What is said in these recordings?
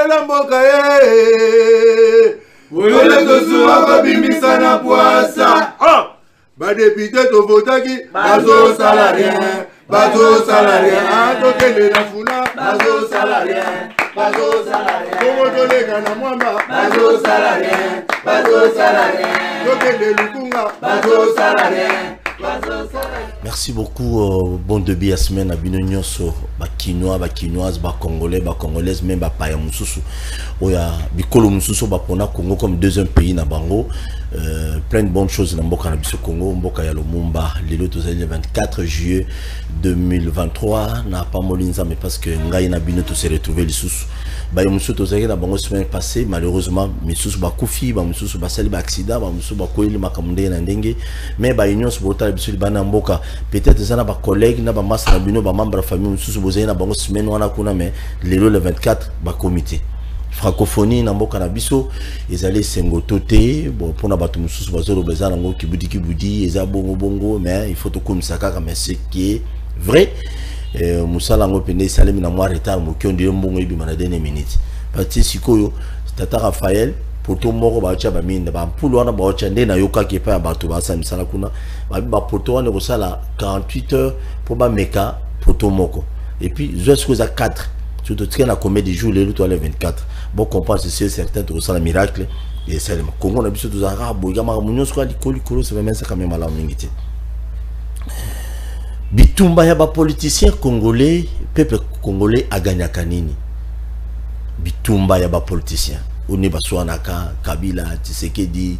la mboka ye. Oyole tosuwa babimisa na poasa. Ba député to votaki bazo salarien. Bazo salarien. Tokende na funa bazo salarien. Bazo salarien. Kongo tolega na mwamba bazo salarien. Bazo salarien. Tokende lukunga bazo salarien. Merci beaucoup, bon début à semaine à Binonyoso, Bakinois, Bakinoises, Bakongolais, Bakongolaises, même Bapaya Moussoussou. Oya, Bikolo Moussoussou, Bapona Congo comme deuxième pays na Bango. Plein de bonnes choses dans Mboka na Biso Congo, Mboka ya Lumumba, le 24 juillet 2023, n'a pas molinza, mais parce que Ngaï na Bino s'est retrouvé les sous. Baye Moussou Tozaki na Bango semaine passée, malheureusement, Moussou Bakoufi, Moussou Basali Baksida, Moussou Bakoili Makamundé na Ndenge, mais Baye Nyos Bota Biso Bana Mboka, peut-être ça na ba collègue na ba massa na Bino ba membre famille Moussou Bozai na Bango semaine wana kuna mais le 24 ba comité. Francophonie na mboka na biso ezali sengotote bon pona bato mususu bazolo bezana ngo kibudi eza bongo mais il faut to komisa kaka mais ce qui est vrai musala ngo pende salemi na moi retard mo ki ondire mbongo ibi mana dene minute pati sikoyo tata Raphaël poto moko ba cha ba minda ba mpulu wana ba cha ndena yoka ke pa bato ba sa misala kuna ba poto wana ko sala 48 heures pour ba meka poto moko et puis jusqu'aux 4 surtout que la comédie joue les 24 bon comprendre c'est certain tout ça le miracle et c'est le Congo on a besoin de arabes il y a marmounion soit likolo c'est même ça quand même à la mingité bitumba ya ba politicien congolais peuple congolais a gagné kanini bitumba ya ba politicien on est baswanaka Kabila Tshisekedi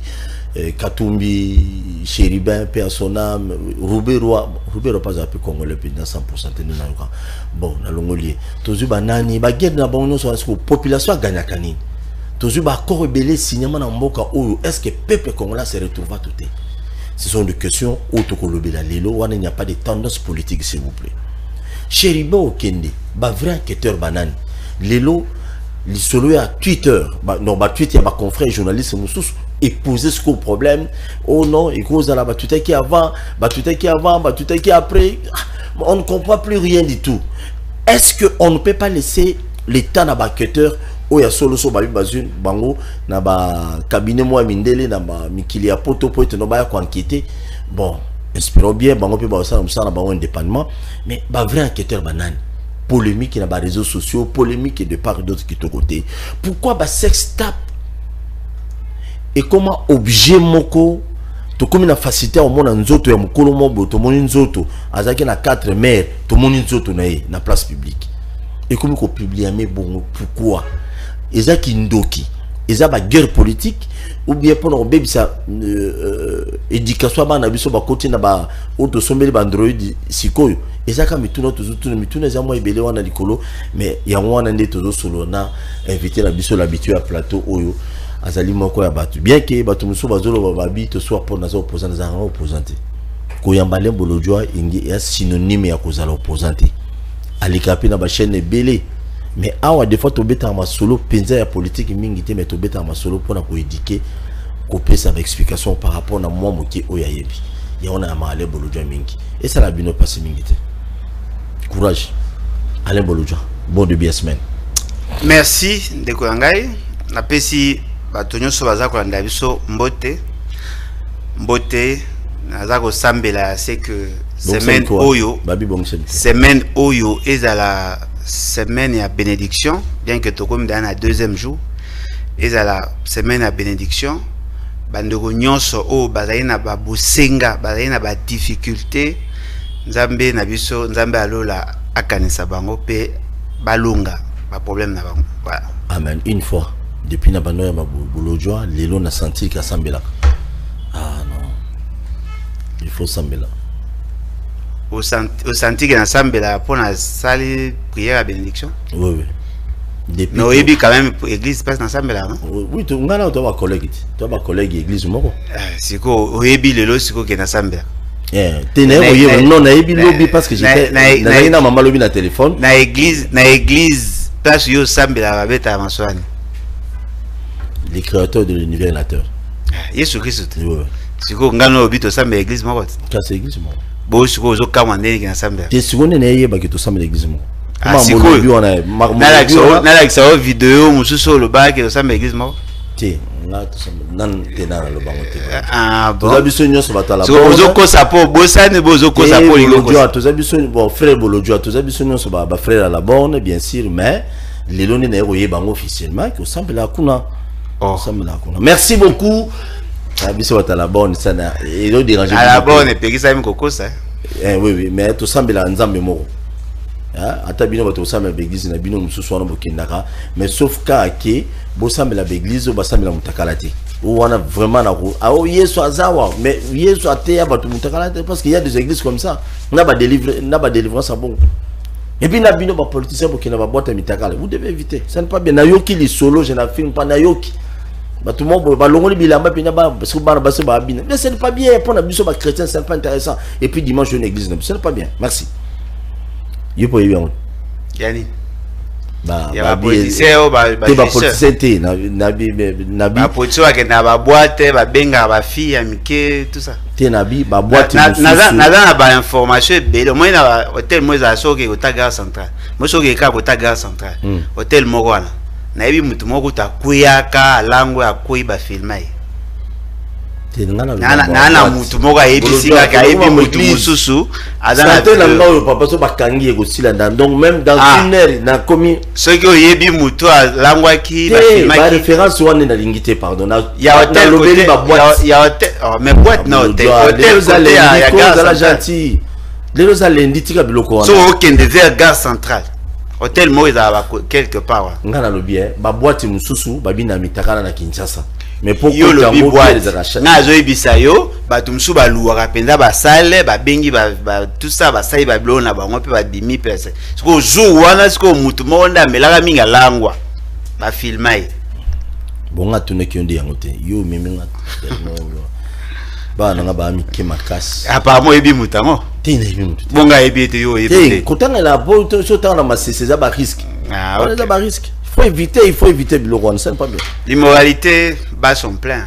Katumbi Chéribin Persona Roubero pas appelé congolais dans 100% bon na longolier tozu banani ba guerre na bango so est-ce que population a gagné kanini tozu ba ko rebelle signement na mboka oyo est-ce que peuple congolais se retrouve tout ce sont des questions auto kolobela lelo wana il n'y a pas de tendance politique s'il vous plaît Chéribin Okende ba vrai enquêteur banani lelo l'isolo à Twitter non ba Twitter ba confrère journaliste Moussous et poser ce problème oh non et cause à la batute qui avant batute qui après on ne comprend plus rien du tout. Est-ce que on ne peut pas laisser l'état na baqueteur ou ya solo so babi bazune bango na ba cabinet moi mindele na ba mikili ya poto poto no ba ya enquêter bon espérons bien bango pe ba ça na bango indépendamment mais ba vrai enquêteur banane polémique na ba réseaux sociaux polémique de part et d'autre qui to côté pourquoi ba sex tape et comment objet moko to comme na facilité au monde nzoto ya mukolo mobo to moni nzoto azaki na 4 maires to moni nzoto na place publique et comme ko publier mais bon pourquoi ezaki ndoki eza ba guerre politique ou bien pour no bebisa éducation ba na biso ba côté na ba auto sombeli ba android sikoyo ezaka mituna mituna za mo ebele wana likolo mais ya wana nde to solo na inviter la biso l'habitude à plateau oyo azali moko ya batu bien que batu muso bazolo babi to soit pour nazo opposant za opposante ko yambale bolojwa ingi ya synonyme ya kozala opposante alikapi na ba chaîne belé mais awa des fois to beta ma solo penza ya politique mingi te mais to beta ma solo pour na ko éduquer ko pesa avec explication par rapport na moi moki oyayebi ya ona ya male bolojwa mingi et ça la bino passe mingi te courage allez bolojwa bon début de semaine merci ndeko ngai na pesi batonyo so baza ko landa biso mbote naza ko sambela c'est que semaine oyo ezala semaine ya bénédiction bien que tokomi dans la deuxième jour ezala semaine ya bénédiction bandeko nyonso o bazali na ba bosenga bazali na ba difficulté nzambe na biso nzambe alola akanisa bango pe balunga ba problème na bango voilà amen une fois depuis na banoya bolojwa lelo na senti ka sambela ah non il faut sambela au senti que na sambela pour na sali prière à bénédiction oui depuis no ebi quand même église passe na sambela hein? Oui tu ngana to ba collègue église moko siko oyebi lelo siko ke na sambela tene oye non na ebi lobby parce que j'étais na maman lobby na téléphone na église place yo sambela ba beta maswani les créateurs de l'univers la terre Yesu Christ siko ngano lobby to sambela église moko ka c'est église moko bo siko zo kamwa ndeni ke na sambela te siko ne yeba ke to sambela église moko sikoyo nalakisa video mosusu olobaki osamba église moko te nan te na lobango te bon biso nyonso batala bon ozokosa po bosane bozokosa po lingo toza biso bon frère bolojwa toza biso nyonso ba frère à la borne bien sûr mais lelo ne na yoyeba bango officiellement que osambela kuna osambela kuna merci beaucoup biso batala borne sana et le déranger à la borne pekisa mi kokosa oui mais to sambela nzambe moko ata bino bato osambela l'église na bino mususu wana bokendaka mais sauf cas que bosambela l'église basambela mutakala te wana vraiment na ko yesu azawa mais yesu ateya bato mutakala te parce qu'il y a des églises comme ça na ba délivrance à bon et puis na bino ba politicien bokenda ba boîte mitakala vous devez éviter ça n'est pas bien na yoki li solo je na film pas na yoki tout le monde va l'ongoli bilamba puis na ba parce que ba basse ba bina mais ce n'est pas bien pour na biso ba chrétien c'est pas intéressant et puis dimanche une église ce n'est pas bien merci yo po bien yani ba politicien ba politicien te na politicien ke na ba boîte ba benga ba fille amike tout ça te na ba boîte na ba information be moi na hôtel moi za soki au Gare Centrale moi soki ka au Gare Centrale hôtel moko wana na ebi mutu moko ta kuyaka lango ya kuiba filmai na mutu moko ayebisinga ka ebi mutu mususu azana na ngao papa so bakangi ekosila donc même dans une heure na komi soki oyebi mutu alangwaki ba filmaki ba référence wana na lingité pardon ya hôtel lobeli ba boîte ya hôtel mais boîte na hôtel ya Gare gentil lelo za lendi tika biloko wana so okende vers Gare Centrale hôtel mo ezala quelque part ngana lobi ba boîte mususu babina mitakana na Kinshasa mais pour yo lobi boîte na zo ebisa yo bato musu ba luwaka penza ba sale ba bengi ba tout ça ba sai ba blona ba ngo pe ba bimi pese siko jour wana siko mutu mo nda melaka minga langwa ba filmai bonga tune ki ndi yango te yo miminga ba na ba mi kemakasi apparemment ebi mutango te ne ebi mutu bonga ebi te yo ebi te kotanga la boto so tanga ma c'est ça ba risque ça ba risque il faut éviter biloko ça n'est pas bien l'immoralité bat son plein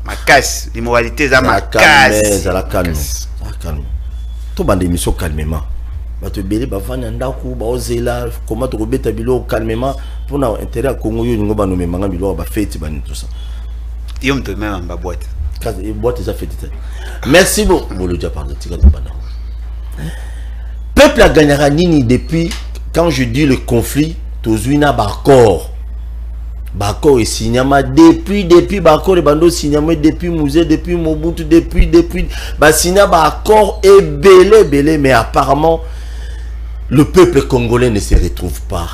ma casse l'immoralité za ma casse la calme to bande émission calmement ba te belé ba vana ndaku ba ozela comment to beta biloko calmement pour na intérêt à Congo yo ngo ba no memanga biloko ba fête ba tout ça yo mto même ba boîte boîte ça fête merci beaucoup bolo déjà parler tika de bana peuple a gagné nini depuis quand je dis le conflit tozwina bakor et signama depuis bakor et bando signama depuis musée depuis Mobutu depuis ba signa bakor et belé mais apparemment le peuple congolais ne se retrouve pas.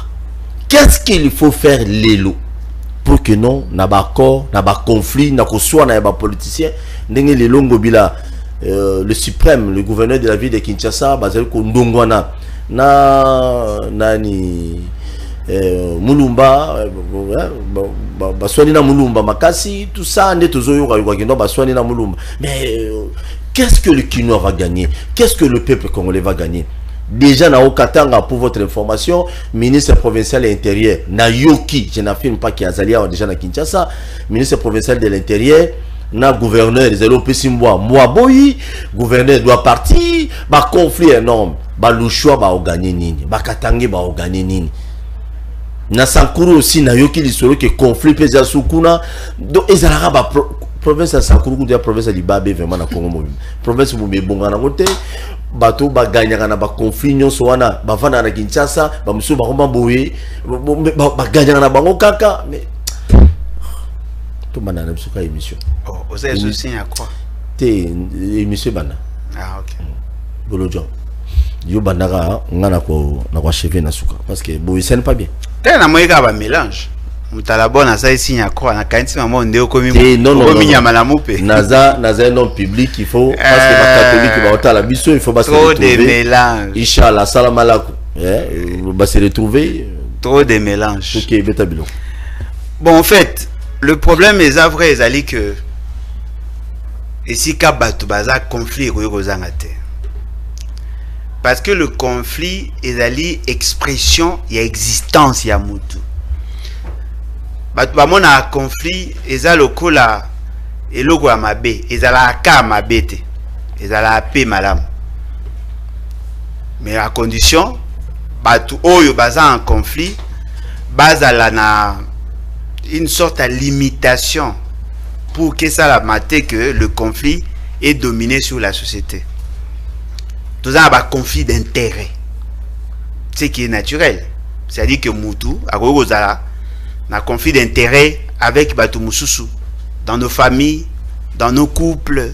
Qu'est-ce qu'il faut faire lelo pour que non na bakor na ba conflit na ko soit na ba politicien ndenge lelo ngobila le suprême le gouverneur de la ville de Kinshasa bazali ko ndongwana na nani Mulumba baswani na Mulumba makasi tout ça nde tozoyoka yokaki baswani na Mulumba mais qu'est-ce que le Kinois va gagner, qu'est-ce que le peuple congolais va gagner? Déjà na Okatanga, pour votre information, ministre provincial de l'intérieur na yoki, je n'affirme pas qu'il y a Zalia déjà na Kinshasa, ministre provincial de l'intérieur na gouverneur des Elopesimbwa Mwaboyi, gouverneur doit partir, ba conflit énorme, ba Lushwa ba gagner nini, ba Katange ba gagner nini. Na Sankuru aussi na yoki lisolo que conflit pesa sukuna donc ezalaka ba province ya Sankuru de province ya Libabe vraiment na Congo mobile province mobile bonga na côté bato ba ganyaka na ba conflit nyonso wana ba vana na Kinshasa ba musu ba komba boye ba ganyaka na bango kaka mais to bana na biso ka émission vous avez souci à quoi te émission bana ok bolojo yo bandaka ngana ko na kwa cheve na suka parce que boye ça n'est pas bien. Tena moyeka ba mélange. Mutalabona ça ici nya quoi na kanti maman ndeo komi nyama na mupe. Naza un nom public il faut parce que ba catholique ba otala biso il faut ba se retrouver. Trop de mélange. Inshallah salam alaikum. Ba se retrouver. Trop de mélange. OK, beta bilo. Bon en fait, le problème est vrai ezali que ici ka batu baza conflit ko zanga te. Parce que le conflit est ali expression et existence ya mutu. Bah mon a conflit eza lokola eloko ya mabe ezala ka mabete ezala paix madame. Mais à condition batu oyo baza en conflit bazala na une sorte de limitation pour que ça la mate que le conflit est dominé sur la société. Tout ça a un conflit d'intérêt, ce qui est naturel. C'est-à-dire que Moutou a un conflit d'intérêt avec Batu Moussousou dans nos familles, dans nos couples,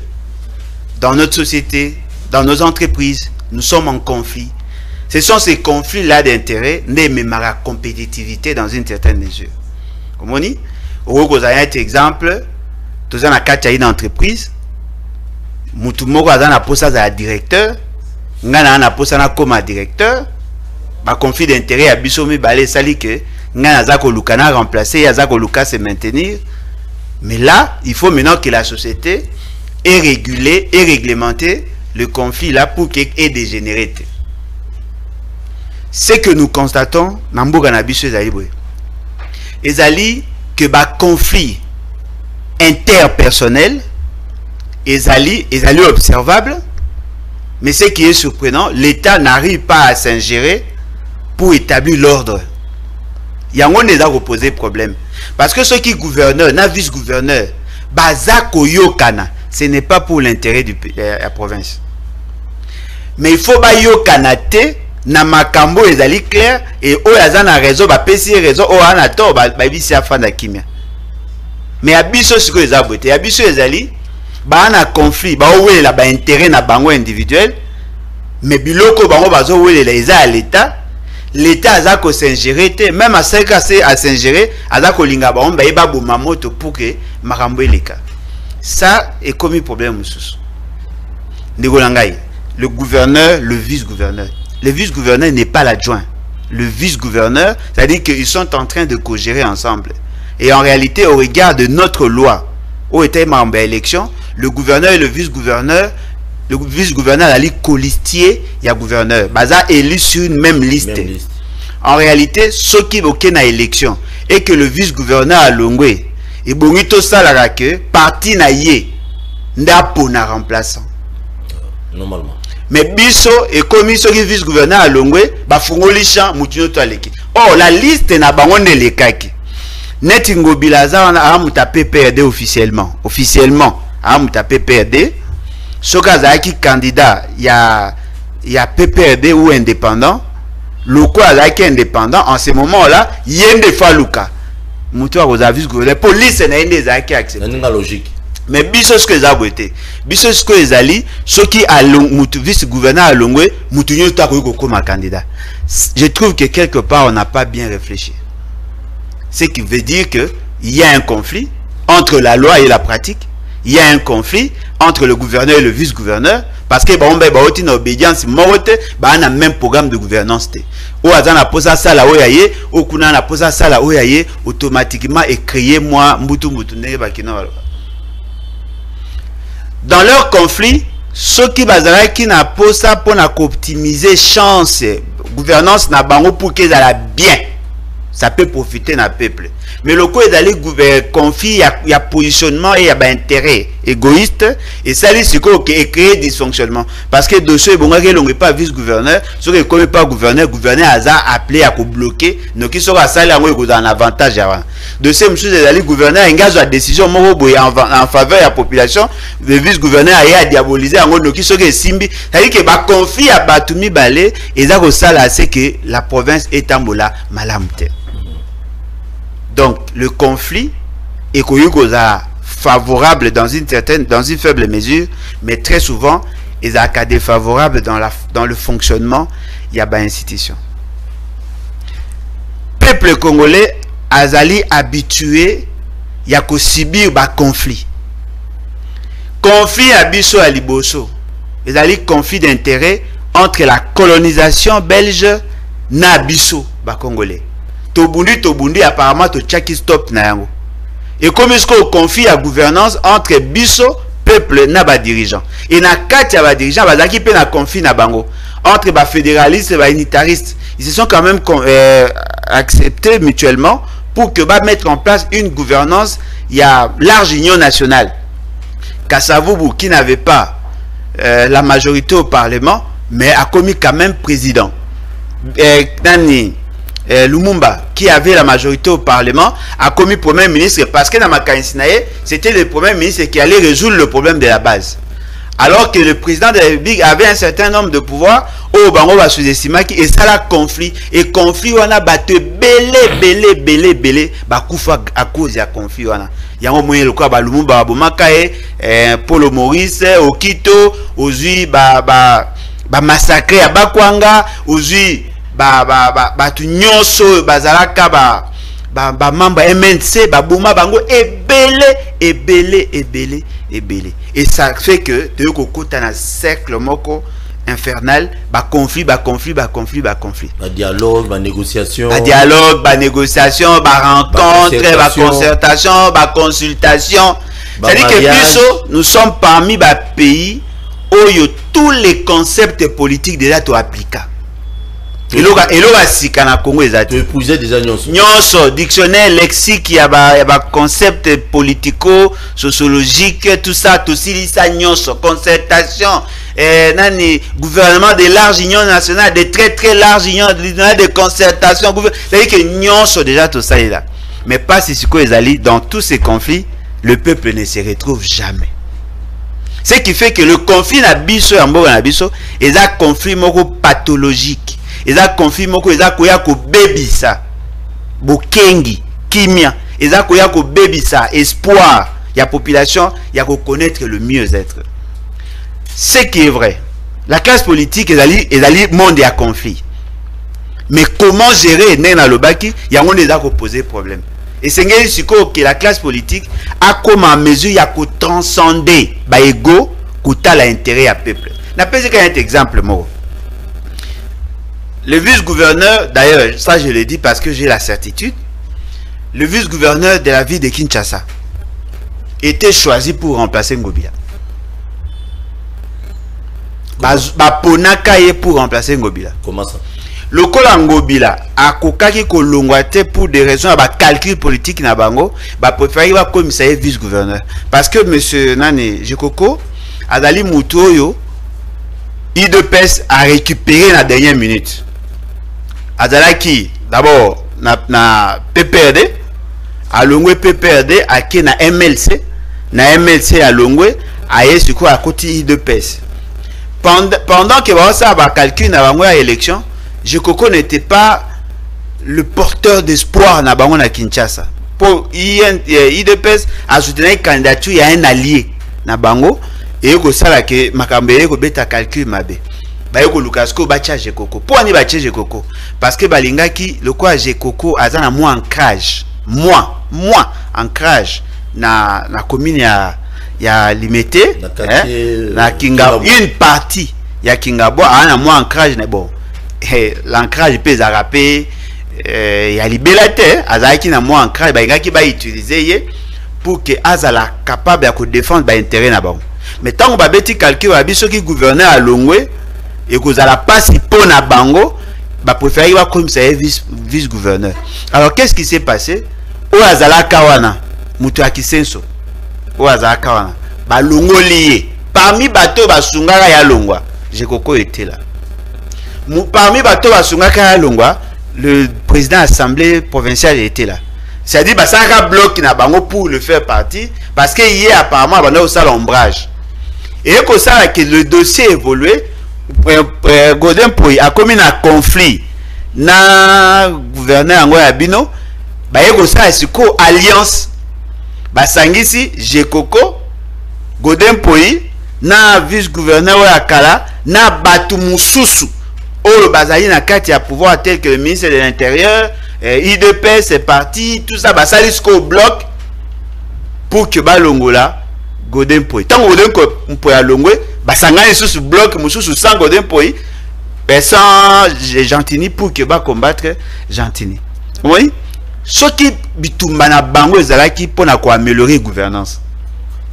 dans notre société, dans nos entreprises. Nous sommes en conflit. Ce sont ces conflits-là d'intérêt qui même la compétitivité dans une certaine mesure. Comme on dit, au exemple, tout ça dans une entreprise, Moutou Moko a un poste à directeur, ngana na poste comme directeur, ba conflit d'intérêt à bisomi balé sali que ngana za ko lukana remplacer, ya za ko luka se maintenir. Mais là, il faut maintenant que la société ait régulé et réglementé le conflit là pour qu'il ait dégénéré. Ce que nous constatons dans Mboka na biso ezali que ba conflit interpersonnel ezali observable, mais ce qui est surprenant, l'État n'arrive pas à s'ingérer pour établir l'ordre. Il y a un posé problème. Parce que ceux qui gouvernent, na vice-gouverneur, bazako yokana, ce n'est pas pour l'intérêt de la province. Mais il faut ba yokana te, na makambo ezali clair, et o yazana réseau, ba pesi réseau, o ana to, ba bisi afanda kimia. Mais abiso siko ezabote, abiso ezali, ba na conflit, ba ouwe la ba intérêt na bango individuel, mais biloko bango bazo ouwe la eza à l'État. L'État a ko s'ingérer, même à s'ingérer, a ko linga ba on ba eba mamoto pour que makambo eleka. Ça est comme un problème sous. Le gouverneur, le vice-gouverneur. Le vice-gouverneur n'est pas l'adjoint. Le vice-gouverneur, c'est-à-dire qu'ils sont en train de co-gérer ensemble. Et en réalité, au regard de notre loi, où était membre élection, le gouverneur et le vice-gouverneur a dit colistier, il y a gouverneur. Baza élu sur une même liste. En réalité, ce qui est na élection et que le vice-gouverneur a longé, et bonito salara que parti na yé, n'a pas na remplaçant. Normalement. Mais biso et comme ce qui vice-gouverneur a longé, ba fungoli champ mutino to aleki. Oh, la liste na bangonde le kaki. Netingo bilaza on a muta PPRD officiellement. Officiellement, a muta PPRD. Ce cas qui candidat, il y a PPRD ou indépendant. Le quoi qui indépendant, en ce moment-là, il y a des falouka. Moutoua aux avis gouverneur. Police n'a des acquis acceptés. C'est logique. Mais biso ce que les aboutés, biso ce que les alliés, ceux qui a vice-gouverneur à Longwe, Moutounio Takouyko comme candidat. Je trouve que quelque part on n'a pas bien réfléchi. Ce qui veut dire que il y a un conflit entre la loi et la pratique. Il y a un conflit entre le gouverneur et le vice-gouverneur parce que on a une obédience morote, on a même programme de gouvernance. Ou azana posa sala oyaye, ou kuna na posa sala oyaye, automatiquement et créer moi mbutu mbutu bakina. Dans leur conflit, ceux qui bazara qui na posa pour optimiser chance gouvernance na bango pour qu'ils aient bien. Ça peut profiter d'un peuple. Mais le coup est d'aller conflit, il y a positionnement et il y a intérêt égoïste. Et ça, c'est quoi qui créer dysfonctionnement. Parce que de ceux qui n'ont pas vice-gouverneur, ceux qui ne connaissent pas gouverneur a appelé à bloquer. Donc, ils sont à ça, là, ils ont un avantage. De ces monsieur d'aller gouverneur engage la décision en faveur de la population. Le vice-gouverneur a diabolisé. Donc, ils sont simbi. C'est-à-dire que le conflit a battu balé. Et ça, c'est que la province est en mola malamte. Donc, le conflit est favorable dans une faible mesure, mais très souvent, il est défavorable dans le fonctionnement, il y a une institution. Peuple congolais, azali habitué, il y a que subir un conflit. Conflit à biso à liboso. Il y a conflit d'intérêt entre la colonisation belge na biso, ba congolais. Tobundi apparemment to chaki stop na yango. Et comme est-ce qu'on confie à gouvernance entre biso peuple na ba dirigeant. Et na kati ya ba dirigeant bazaki pe na conflit na bango entre ba fédéralistes et ba unitaristes. Ils se sont quand même acceptés mutuellement pour que ba mettre en place une gouvernance, il y a large union nationale. Kasavubu qui n'avait pas la majorité au parlement mais a commis quand même président. Lumumba, qui avait la majorité au Parlement, a commis Premier ministre parce que dans Makaïsinae, c'était le Premier ministre qui allait résoudre le problème de la base. Alors que le président de la République avait un certain nombre de pouvoirs, au Bango va sous-estimer et ça la conflit. Et conflit, on a battu belé, bakoufa à cause de conflit. Il y a un moyen, le quoi, Lumumba, Bomakae, Polo Maurice, Okito, Ozui, massacré à Bakwanga, Ozui, tu nyonso, bazalaka, mamba MNC, Bouma, Bango, ebele. Et ça fait que tu as un cercle moko infernal, conflit. Dialogue, négociation. Dialogue, négociation, rencontre, concertation, consultation. C'est-à-dire que nous sommes parmi les pays où tous les concepts politiques déjà sont appliqués. Et là, si kana Congo exact. Épouser des annonces. Nyonso, dictionnaire, lexique, il y a concept politico, sociologique, tout ça, tout ça, nyonso, concertation, gouvernement de large union nationale, de très large union, de concertation, c'est-à-dire que nyonso déjà tout ça est là. Mais pas si ce qu'ils allaient dans tous ces conflits, le peuple ne se retrouve jamais. Ce qui fait que le conflit n'abisso en bon abisso, est un conflit moko pathologique. Et ça conflit moko eza koya ko bebisa bokengi kimia eza koya ko bebisa espoir ya population ya ko connaître le mieux-être. Ce qui est vrai, la classe politique est monde à conflit. Mais comment gérer nena lobaki ya on eza ko poser problème. Et c'est que la classe politique a comme en mesure ya ko transcender ba ego kuta la intérêt à peuple. Na pese qu'un exemple moko. Le vice-gouverneur, d'ailleurs, ça je le dis parce que j'ai la certitude, le vice-gouverneur de la ville de Kinshasa était choisi pour remplacer Ngobila. Ponaka est pour remplacer Ngobila. Comment ça? Le Kola Ngobila a kokaki kolongwate pour des raisons à calcul politique na bango, préféré va commissaire vice-gouverneur. Parce que monsieur Nane Jekoko, Adali Moutoyo, IDPS a récupéré la dernière minute. Azalaki d'abord na PPRD a longwe PPRD a qui na MLC a longwe a yesuko à côté de PES pendant que ça va calculer na bango à élection Jekoko n'était pas le porteur d'espoir na bango na Kinshasa pour IDPS a soutenu une candidature il y a un allié na bango et ko sala ke makambele ko beta calcul mabe Bayoko Lukasko bacha Jekoko. Pour ani bacha Jekoko parce que balingaki le quoi Jekoko azana moins ancrage. Moi ancrage na commune ya limité na Kinga une partie ya Kingabo ana moins ancrage na bon. L'ancrage peut zarapé ya libélaté azaki na moins ancrage balingaki ba utiliser pour que azala capable de défendre ba intérêt na bon. Mais tant on ba beti calcul ba biso ki gouverneur à Longwe et que vous allez pas si pour na bango, préférer comme ça vice-gouverneur. Alors qu'est-ce qui s'est passé? O azala kawana, mutu akisenso. O azala kawana, longo lié. Parmi bateau basungara ya longwa, Jekoko était là. Parmi bateau basungara ya longwa, le président de l'Assemblée provinciale était là. C'est-à-dire ça a bloqué na bango pour le faire partie parce que hier apparemment on a au salon ombrage. Et que ça que le dossier évolué Godin Poy a commis un conflit na gouverneur Angoya Bino bayeko sa siko alliance basangisi Jekoko Godin Poy na vice gouverneur wa Kala na batu mususu o bazali na kati ya pouvoir tel que le ministre de l'Intérieur IDP c'est parti tout ça basali siko bloc pour que balongola Godin Poy tant Godin Poy a longwe basangani sous bloc mususu sans Godin Poy sans Gentini pour que va combattre Gentini. Oui, ce qui bitumba na bango ezalaki pour na ko améliorer gouvernance.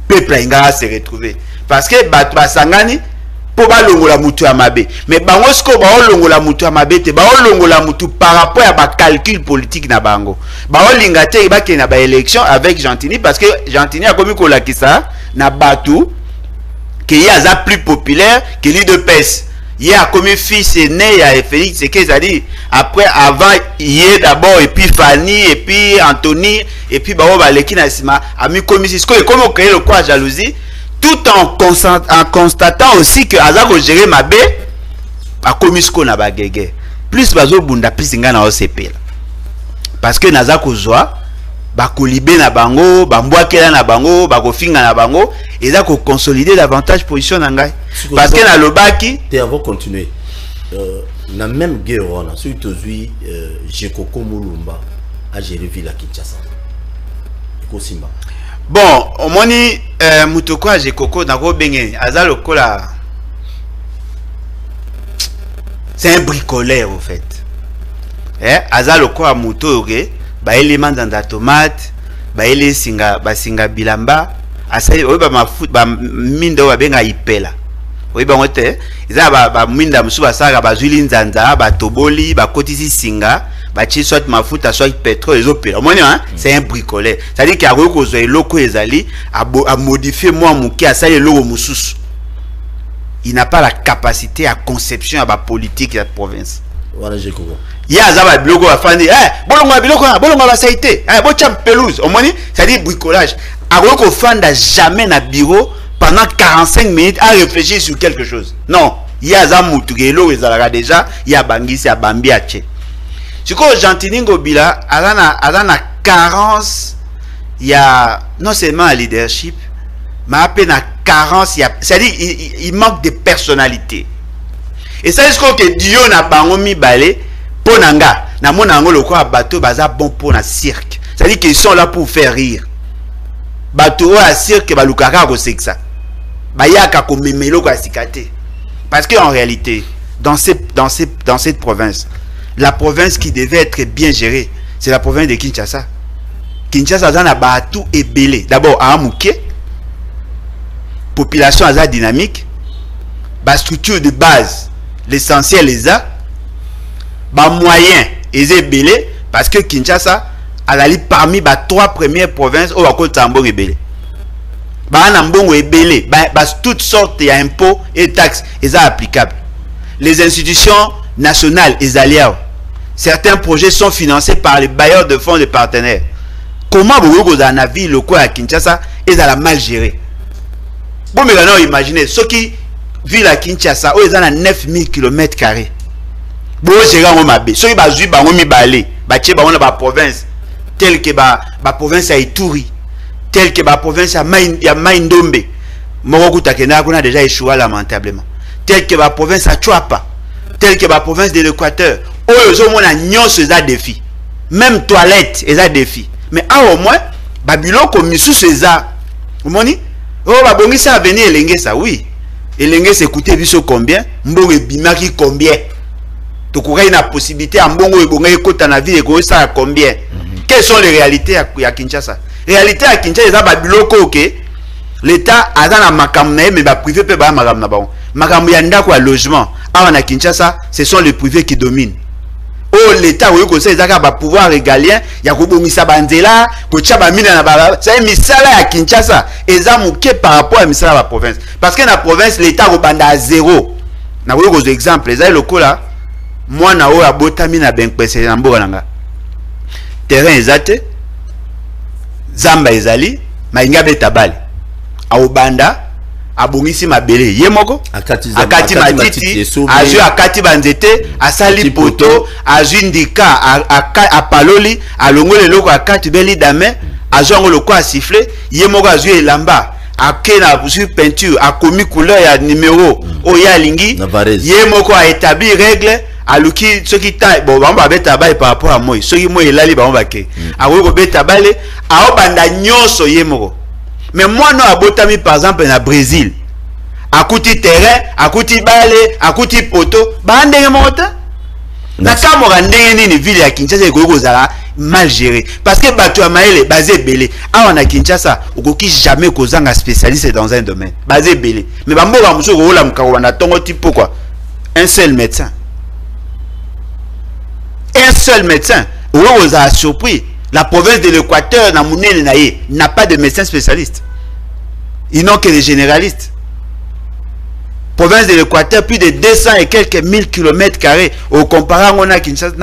Peuple inga se retrouver parce que basangani pour ba longola mutu ya mabe. Mais bango sko ba longola mutu ya mabe te ba longola mutu par rapport à ba calcul politique na bango. Ba linga te ba ke na ba élection avec Gentini parce que Gentini a commis ko lakisa na batu qui est plus populaire que l'IDPS. il y a comme fils aîné, il y a Félix, c'est qu'ils a dit, après, avant, il y a d'abord, et puis Fanny, et puis Anthony, et puis Babo Baleki Nassima, a mis comme si, comment créer le quoi jalousie, tout en constatant aussi que Azako gérer ma bé, a commis ce qu'on a bagagé. Plus Bazo Bunda, plus Nga na OCP. Parce que Nazako Zoa, Bakolibé na bango, Bambouakela na bango, Bakofinga na bango, et ça qu'on consolider davantage position Nangai. Parce que na lobaki. Et avant de continuer, la même guerre, on a surtout vu Jekoko Moulumba à gérer Villa Kinshasa. Kosimba. Bon, au moni Moutoko à Jekoko na Robengé, Azal Kola. C'est un bricoleur en fait. Azal Kola Moutoke. Ba élément dans la tomate, ba élément singa, ba singa bilamba, asai oba mafuta, ba minda wa benga ipela. Oba ngote, iza ba minda msuba saga ba zuli nzanza, ba toboli, ba kotisi singa, ba chi soit mafuta soit pétrole les opéra. C'est un bricoleur. C'est-à-dire qu'il y a reko zo eloko ezali a modifier moi muki asai eloko mususu. Il n'a pas la capacité à conception à la politique de la province. Voilà, j'ai compris. Il y a Zaba Biloko à Fandi, bolonga biloko, bolonga la saïté, bocham pelouse, au moins, ça dit bricolage. Aroko Fanda jamais na bureau pendant 45 minutes à réfléchir sur quelque chose. Non, il y a Zamoutougelo, ils ont déjà, il y a Bangisi, il y a Bambiache. Ce que Gentiningo Bila, à carence, il y a non seulement un leadership, mais à peine à carence, c'est-à-dire il manque de personnalité. Et ça, est-ce que Dieu n'a pas mis balé? Ponanga, na monango le quoi bateau baza bon pour un cirque. C'est-à-dire qu'ils sont là pour faire rire. Bateau à cirque balukaka ko sexa. Bayaka ko memelo ko asikate. Parce que en réalité, dans cette province, la province qui devait être bien gérée, c'est la province de Kinshasa. Kinshasa a batou et belé. D'abord à Amouké, population aza dynamique, ba structure de base, l'essentiel les a. Ba moyen est belé parce que Kinshasa a parmi les 3 premières provinces où Wako Tambo est belé. Ba Nambongo est belé, toutes sortes d'impôts et taxes sont applicables. Les institutions nationales et alliées. Certains projets sont financés par les bailleurs de fonds de partenaires. Comment vous avez un ville local à Kinshasa est mal géré? Bon, mais maintenant imaginez ceux qui vivent à Kinshasa où ils ont 9000 km². Bon, c'est un homme ceux qui bazui ba ngomi balé ba tché ba on ba province tel que ba province à Ituri, tel que ba province à Maindombe, moko kutakena kuna déjà échoué lamentablement, tel que ba province à Chuapa, tel que ba province de l'Équateur. Oh, ils ont un nyonso ça défi, même toilette et ça défi. Mais au moins Babylone comme sous ça, vous moni oh ba bongi ça venir elenge ça oui, elenge c'est coûter biso combien, mbongo bimaki combien. Donc, il y a une possibilité à Mbongo et Bongo et Kota na ville et ça à combien? Quelles sont les réalités à Kinshasa? Réalité à Kinshasa, il y a Babiloko, ok? L'État a dans la makam mais le privé peut pas makam na bon. Makam yanda quoi logement. À Kinshasa, ce sont les privés qui dominent. Oh, l'État, oui, comme ça, il y a un pouvoir régalien, il y a un misa bandela, kochaba mina na bala. C'est un misala à Kinshasa. Et ça mouké par rapport à misala à la province. Parce que dans la province, l'État rebanda à zéro. Na vous des exemples, les aïloko là. Moi na o abotami na benkpese na mboka nanga terrain ezate zamba ezali mainga beta bale aobanda abongisi mabele ye moko akati matiti azu akati banzete asali poto azu ndika apaloli alongole loko akati beli dame azu ngo loko a siffler ye moko azu elamba akena sur peinture akomi couleur ya numéro oya lingi ye moko a établi règle aluki ceux qui ta bon ba beta bail par rapport à moi ceux qui moi elali ba mbake awo beta bale ao banda nyonso yemoko mais moi non abotami par exemple na Brésil akuti terrain akuti bale akuti poto ba ndenge mota na kamora ndenge nini ville ya Kinshasa eko zala mal géré parce que bato amaele basé belé awa na Kinshasa okoki jamais kozanga spécialiste dans un domaine basé belé mais ba mboka muso ko la mukako na tongo tipo quoi un seul médecin. Un seul médecin. Vous a surpris. La province de l'Équateur n'a pas de médecin spécialiste. Ils n'ont que des généralistes. province de l'Équateur, plus de 200 et quelques 1000 km². Au comparant, on a Kinshasa.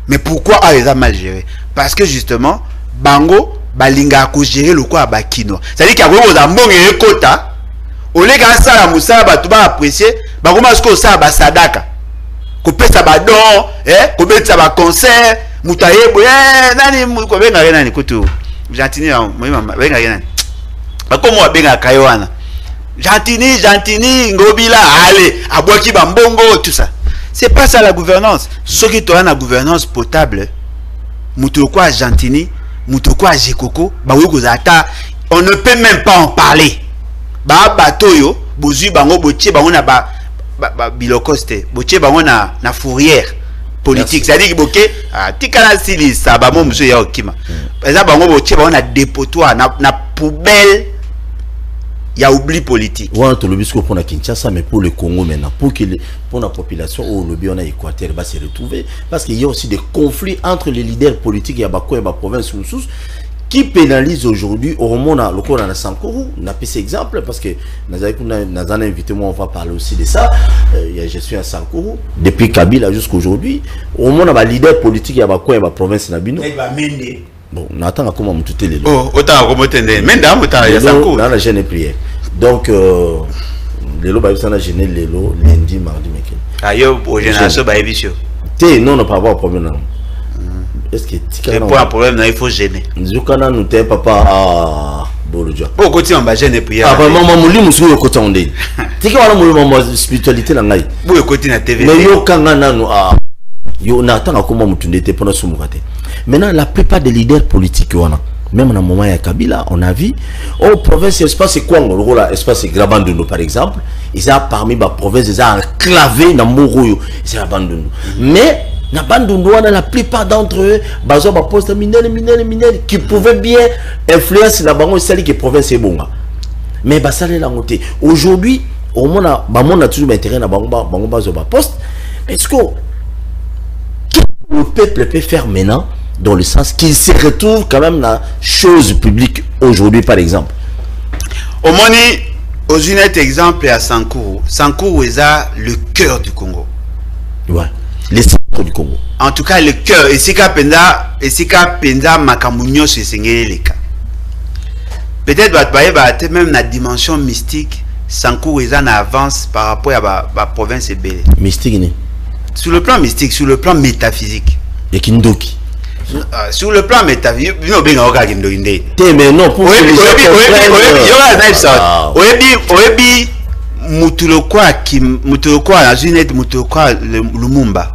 Mais pourquoi ils ont mal géré? Parce que justement, Bango, Balinga a géré le quoi à Bakino. C'est-à-dire qu'il y a un bon quota. Au lieu de ça, la moussa, tu vas apprécier. Bango, parce que ça, Sadaka. Qu'on peut ça, don, qu'on peut ça, concert, Moutaye, nani, qu'on peut rien, écoute, Gentini, comment bien Kayoana. Gentini, Ngobila, allez, Abouaki Bambongo, tout ça. C'est pas ça la gouvernance. Ce qui est la gouvernance potable, Moutoko à Gentini, Moutoko à Jekoko, on ne peut même pas en parler. Batoyo, Bozu Bango, Boche Bango na bilocoste, Boche Bango na fourrière politique. C'est-à-dire que Boke, Tikana Sili, ça va mon monsieur Yaokima. Par exemple, Bango Boche Bango na dépotoir, na poubelle. Il y a oubli politique. Ouais, tu le biscuit pour la Kinshasa, mais pour le Congo maintenant, pour la population, au lobby on a Équateur va se retrouver, parce qu'il y a aussi des conflits entre les leaders politiques et la province qui pénalisent aujourd'hui. Au moment où on a Sankourou, on a pris cet exemple parce que nous avons invité, moi on va parler aussi de ça. Je suis à Sankourou depuis Kabila jusqu'aujourd'hui. Au moment où on a leader politique et la province Nabino. Bon, on attend comment me tuer les lots. Oh, autant comme tu mais dans la jeune prière. Donc, les lots, ça a gêné les lots lundi, mardi, mercredi. Ayo, au génération, bah, évition. Non, pas avoir problème. Est-ce que tu as un problème, il faut gêner. Nous avons nous papa à Bolodja. Au côté, on va gêner prière. Ah, maman, mon lit, monsieur, au côté, on dit. Tu sais qu'on a spiritualité là. Au côté, la TV. Mais yo, quand on a yo n'attend comment tu n'étais pas sur mon côté. Maintenant, la plupart des leaders politiques, même dans le moment de Kabila, on a vu, au province, espace quoi, le rôle espace Grabandouno par exemple, ils sont parmi les provinces, ils sont enclavés dans Moroyo, ils sont abandonnés. Mais, dans la plupart d'entre eux, ils ont un poste mineur qui pouvait bien influencer la banque, celle qui est province est bon. Mais, ça l'est la montée. Aujourd'hui, au monde, on a toujours intérêt à un poste. Est-ce que le peuple peut faire maintenant, dans le sens qu'il se retrouve quand même la chose publique aujourd'hui, par exemple? Au Moni, aux unités exemple à Sankourou. Sankourou est le cœur du Congo. Ouais, le centre du Congo. En tout cas, le cœur. Et si Penza Makamunyo se les cas. Peut-être même la dimension mystique, Sankourou est en avance par rapport à la province Ebele. Mystique, né? Sur le plan mystique, sur le plan métaphysique. Et Kindoki. Sur le plan métaphysique, non, mais non, pour Lumumba.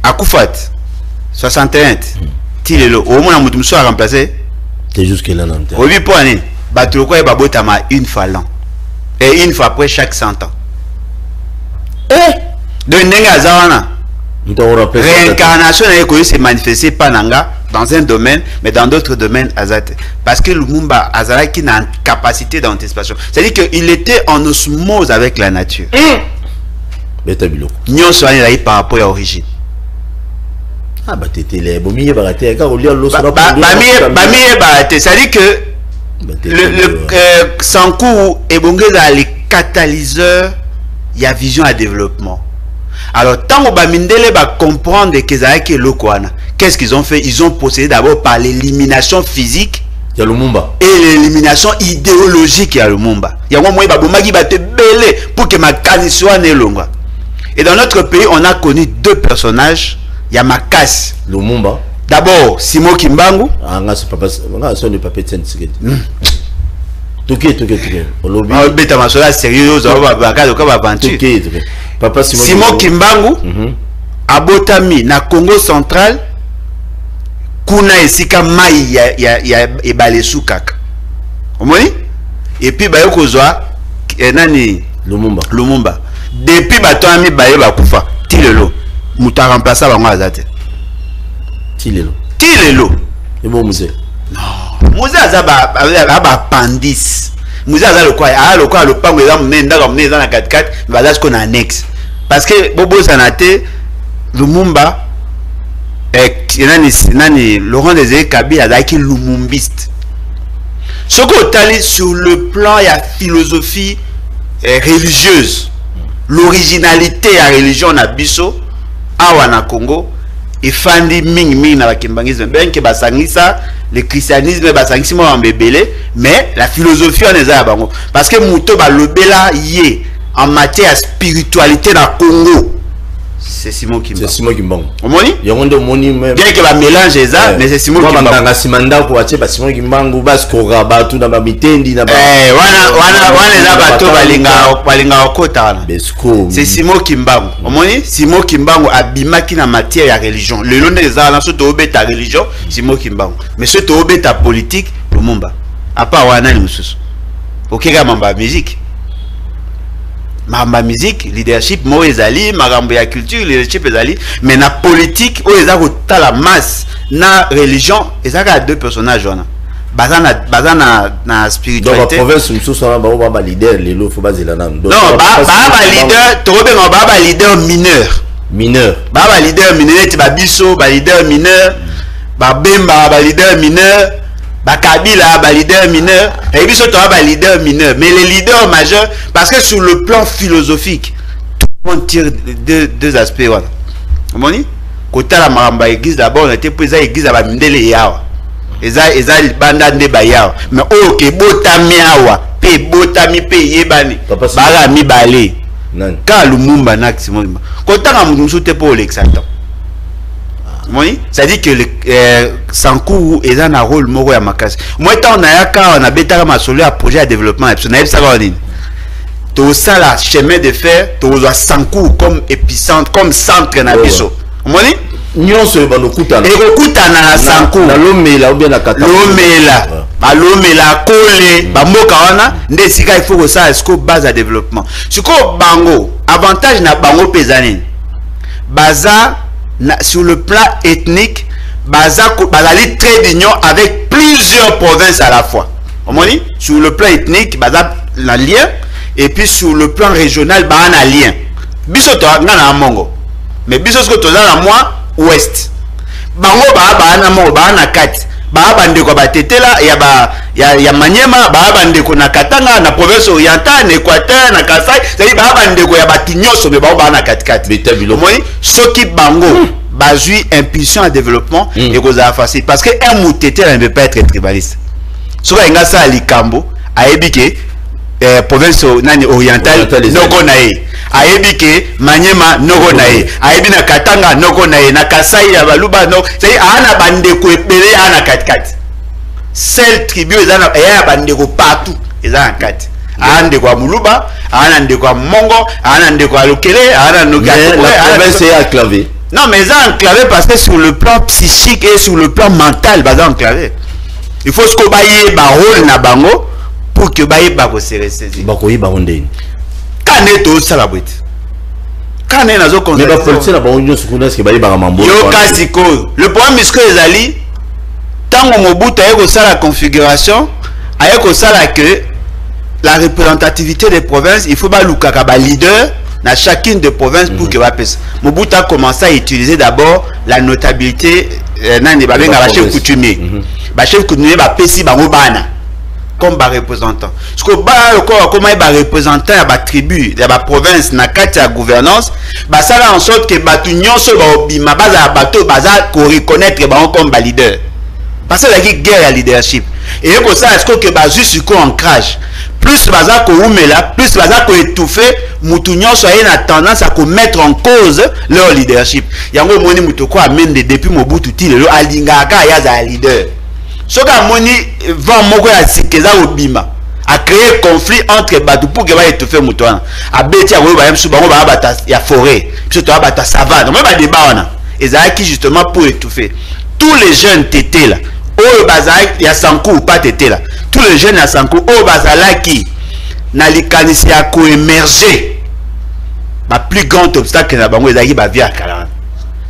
Akufat 61. Tilelo, au moins Mutumso a remplacé. C'est jusque là dans le terme. Oui, pour année. Batuloko et Babotama une fois l'an. Et une fois après chaque 100 ans. De Nenga Zawana. Réincarnation s'est manifestée pas dans un domaine, mais dans d'autres domaines azate. Parce que Lumumba Azara qui n'a une capacité d'anticipation. C'est-à-dire qu'il était en osmose avec la nature. Nyon soigné par rapport à l'origine. Ah bah t'étais les bombiers baratés. C'est-à-dire que le Sankourou est bon dans les catalyseurs, il y a vision à développement. Alors, tant que Bamindele va comprendre que Lokwana, qu'est-ce qu'ils ont fait? Ils ont procédé d'abord par l'élimination physique et l'élimination idéologique à Lumumba. Il y a un moment qui va te belé pour que Makasi soit né longa. Et dans notre pays, on a connu deux personnages. Il y a Makasi. Lumumba. D'abord, Simon Kimbangu. Ah, c'est papa. C'est ne papa Tsentsike. Tuké. Simon Kimbangu abotami na Congo central kuna esika mai ya ebale sukaka. Omoni? Et puis bayo kozwa nani Lumumba. Depuis batami baye bakufa tilelo muta remplacer bango azate. Tilelo. Et bon musée. Non. Musée azaba pandis. Musée azaba le quoi le pango za mnenda comme neza na 4-4 bazas qu'on annexe. Parce que Bobo Sanate Lumumba nani Laurent Désiré Kabila azaki lumumbiste. Ce qu'on sur le plan il y a philosophie religieuse, l'originalité à religion na biso awa na Congo et fandi ming na bakimbangisme ben que basangisa le christianisme basangisi mo ambebele mais la philosophie on eza bango parce que muto ba lobela yé en matière de spiritualité na Congo. C'est Simon Kimbangu. C'est Simon Kimbangu. Omoni? Yongo moni même. Bien que ba mélange ça, mais c'est Simon Kimbangu. Banga simanda ko ache ba Simon Kimbangu bas ko raba tu na ba mitendi na ba. Wana za bato balinga okota na. C'est Simon Kimbangu. Omoni? Simon Kimbangu abimaki na matière ya religion. Le long des ans so to obeta religion, Simon Kimbangu. Mais so to obeta politique, Lumumba. Apa wana ni mususu. Okega mamba musique. Ma musique, leadership, moi ezali, marambo ya culture, leadership ezali, mais na politique, o ezako ta la masse, na religion, ezaka deux personnages wana. Bazana spiritualité. Dans la province, nous sommes ba leader, les lots faut bazela nan. Non, ba leader, to be ba leader mineur. Mineur. Ba leader mineur, ti ba biso, ba leader mineur, ba bemba ba leader mineur. Bakabila ba leader mineur et puis surtout ba leader mineur mais les leaders majeurs parce que sur le plan philosophique tout le monde tire deux aspects voilà moni côté la maramba église d'abord on était présent église ba mindele yawa eza banda nde ba yawa mais OK botami yawa pe botami pe yebani bara mi balé ka Lumumba na Simon côté ka mutu te pour l'exaltant. Oui, ça dit que le Sankou est un rôle moro ya makasi. Moi tant on a bêta ma solo à projet de développement optionnel ça va dire. Tout ça là chemin de fer, tout doit Sankou comme épicentre comme centre na biso. Moni? Nyonso ba lokutana. Et lokutana na Sankou. Na lomela ou bien na kata. Lomela. Ba lomela kole, ba mboka wana nde sika il faut que ça est base à développement. Siko bango, avantage na bango pesani. Baza sur le plan ethnique, Bazali très d'union avec plusieurs provinces à la fois. Sur le plan ethnique, Baza la lien, et puis sur le plan régional, Baza un lien. Biso to ngana mongo, mais biso sko to na moi ouest. Bango Baza na mongo, Baza na kati. Baza bande ko batetela ya Maniema, Baza bande ko na Katanga na province orientale, na Équateur, na Kasai, c'est Baza bande ko ya batinyoso mais Baza na kati. Soki bango bazui impulsion à développement et cause à facile parce que un moutété ne peut pas être tribaliste. Soka inga sa likambo aebike province nani orientale noko nae aebike Maniema noko nae aebina Katanga noko nae na Kasai ya baluba no c'est ana bande ko epele ana katikati seul tribu ezana ya bande ko partout ezana kati ande kwa muluba ana ande kwa mongo ana ande kwa lokele ana noka la province est enclavée. Non mais ça enclavé parce que sur le plan psychique et sur le plan mental ça enclavé. Il faut ce qu'on baille ba rôle na bango pour que baille ba ko se ressaisir. Ba ko yi ba ondeni. Kané to sala boite. Kané nazo conseil. Mais ba politique na ba onyo sukuna ce que baille ba mambo. Yo kasiko. Le problème est que ezali tango Mobutu aye ko sala configuration aye ko sala que la représentativité des provinces il faut ba lukaka ba leader dans chacune des provinces pour que Wapes. Mobutu a commencé à utiliser d'abord la notabilité chef coutumier. Chef coutumier va pesi bango bana comme ba représentant. Ce que comment ba représentant ya ba tribu, ya ba province na kati ya gouvernance, ba sala en sorte que batu nyonso ba obima baza bato baza ko reconnaître bango comme ba leader. Parce que la guerre à leadership. Et pour ça est-ce que ba juste ko ancrage. Plus baza ko umela, plus baza ko étouffer, mutu nyonso a une tendance à mettre en cause leur leadership. Yango moni mutu ko amène depuis Mobutu ti lelo alingaka ya za leader. Soka moni vent moko ya sikeza obima a créé conflit entre batu pour que ba étouffer mutu wana. A beti ya ba yemsu bango ba bata ya forêt, puis to bata savane. On va débat wana. Ezaki justement pour étouffer. Tous les jeunes tétés là, oh bazak ya Sankou pas tétés là. Tous les jeunes à Sankou, oh bazalaki na likanisi ya ko émerger. Ma plus grand obstacle na bango ezaki ba via kala.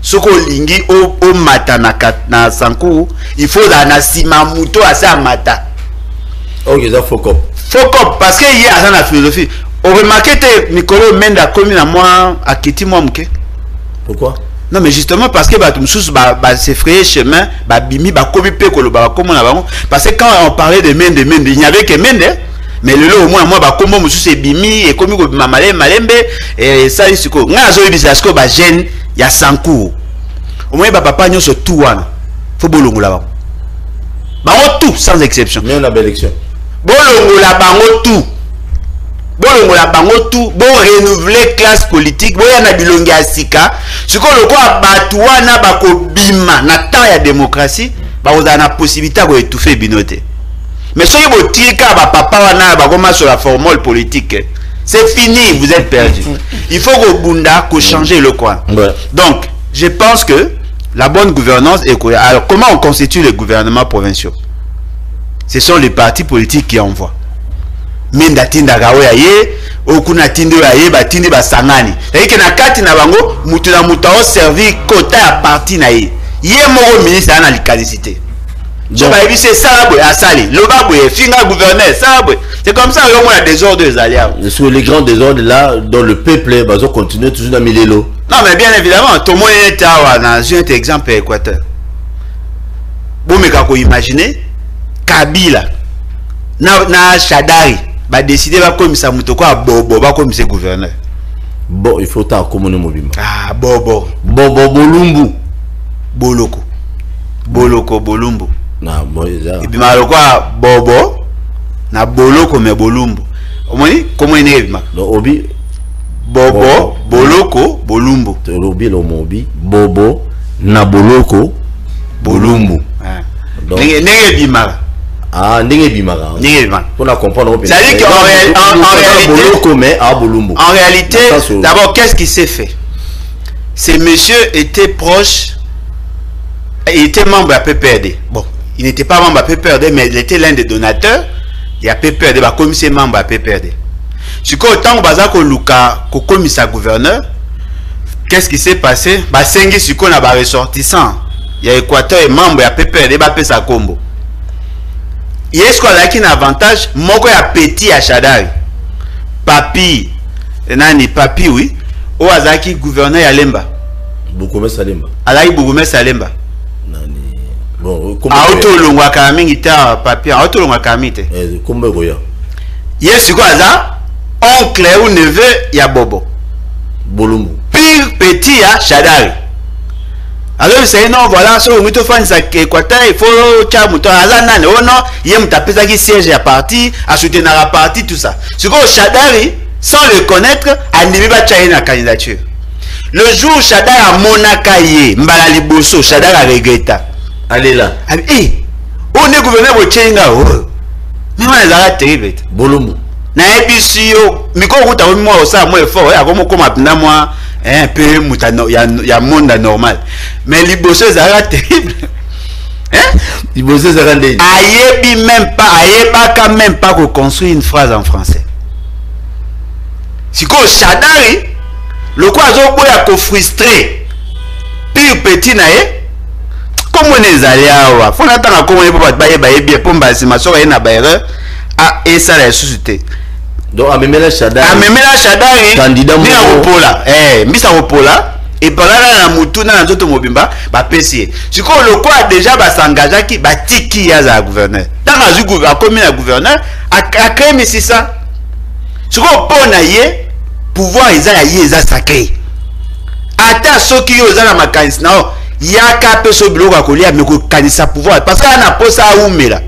Soko lingi o mata na Sankou, il faut na sima muto asa mata. OK, ça focop. Focop parce que il y a la philosophie. On remarque que Nicolas Menda commis na moi à Kiti moi mke. Pourquoi? Non, mais justement, parce que c'est frayé chemin, bimi, komi pe koloba, comme on a parce que quand on parlait de Mende, il n'y avait que Mende, mais le lot au moins, moi, comme on c'est bimi, et comme on malembe, et ça, il se co. N'a zo ibisas ko gêne, il y a 100 coups. Au moins, papa, nous sur tout, faut bolongo là-bas. Tout, sans exception. Mais on a belle élection. Bolongo la bango tout. Bolongo la bango tout. Bon renouveler classe politique. Bon yana bilongi asika. Ce qu'on le quoi batouana na bako bima na temps ya démocratie. Ba on a la possibilité de étouffer binoté. Mais si vous tirez ba papa wana ba comment sur la formule politique. C'est fini, vous êtes perdu. Il faut que Bunda que changer le coin. Ouais. Donc, je pense que la bonne gouvernance est quoi? Alors, comment on constitue les gouvernements provinciaux? Ce sont les partis politiques qui envoient. Minda tinda gawe ye, okuna tindo ye, ba tindi ba sangani. C'est-à-dire que na kati na bango, mutu na mutu a servi quota à parti na ye. Ye moro ministre na l'icadicité. Je vais c'est ça à Sali, le baboué, finga gouverneur, ça c'est comme ça qu'on a des désordre des alliances. Sur les grands désordres là, dans le peuple, bah, on continue toujours à mêler l'eau. Non mais bien évidemment, tout le monde est un exemple Équateur. Bon mais quand vous imaginez, Kabila, na Shadari, va décider va comme ça mutoko à Bobo, va comme c'est gouverneur. Bon, il faut ta commune mobile. Ah Bobo. Bobo Bolumbu. Boloko. Boloko Bolumbu. Na moïsa. Et puis malheureusement Bobo na Boloko mais Bolumbu. Comment il est ma? Donc obi Bobo Boloko Bolumbu. Obi lo mobi Bobo na Boloko Bolumbu. Donc nenge bimara. Ah nenge bimara. Nenge bimara. Pour la comprendre. C'est-à-dire qu'en réalité Boloko mais à Bolumbu. En réalité, d'abord qu'est-ce qui s'est fait? Ces messieurs étaient proches. Il était membre de la PPRD. Bon, il n'était pas membre de la PPRD, mais il était l'un des donateurs. Il y a PPRD, il a commis membre de la PPRD. Si autant que Bazako Luka, comme sa gouverneur, qu'est-ce qui s'est passé? Basengi si qu'on a ressortissant. Il y a Équateur et membre de la PPRD, il a sa combo. Il y a ce qu'on a un avantage, moko ya petit à Chadari. Papi, nani papi oui, ou azaki gouverneur ya Lemba. Boukoume Salemba. Alaki Boukoume Salemba. Bon, auto longwa kamingi ta papier, auto longwa kamite. Comment goya? Yes quoi ça? Oncle ou neveu ya Bobo. Bolumbu. Pire petit à Chadari. Alors c'est non voilà, so on te fait ça Équateur, il faut chamuto azanane oh non, il me taper ça qui siège à parti, à soutenir la partie tout ça. Ce que Chadari sans le connaître, a n'aimé pas la candidature. Le jour où Chadari a monakaye, mbala liboso, Chadari a regretté. Allez là. Eh, on est gouverneur au Tchénga. Mais on est là terrible. Bolumbu. Na ebisio, miko kuta moi ça moi fort, ya comme apna moi un peu mutano ya monde normal. Mais liboso ça terrible. Hein? Liboso ça rend. Ayebi même pas quand même pas qu'on construit une phrase en français. Si ko Chadari, le quoi zo boya ko frustré. Pire petit nae. Comment les alliés faut attendre comment ils peuvent bailler bien pour baser ma soeur na bailleur à et ça la société. Donc Amemela Chadari candidat ni Opola mbisa Opola et par là na mutu na nzoto mobimba ba PC si ko le quoi déjà ba s'engagea qui ba tiki ya za gouverneur dans la gouverneur comme na gouverneur a créé mais c'est ça si ko pona ye pouvoir ils sacré ata soki yo za na makanisi na yaka peso biloko akolia me ko kanisa pouvoir parce que ana posa umela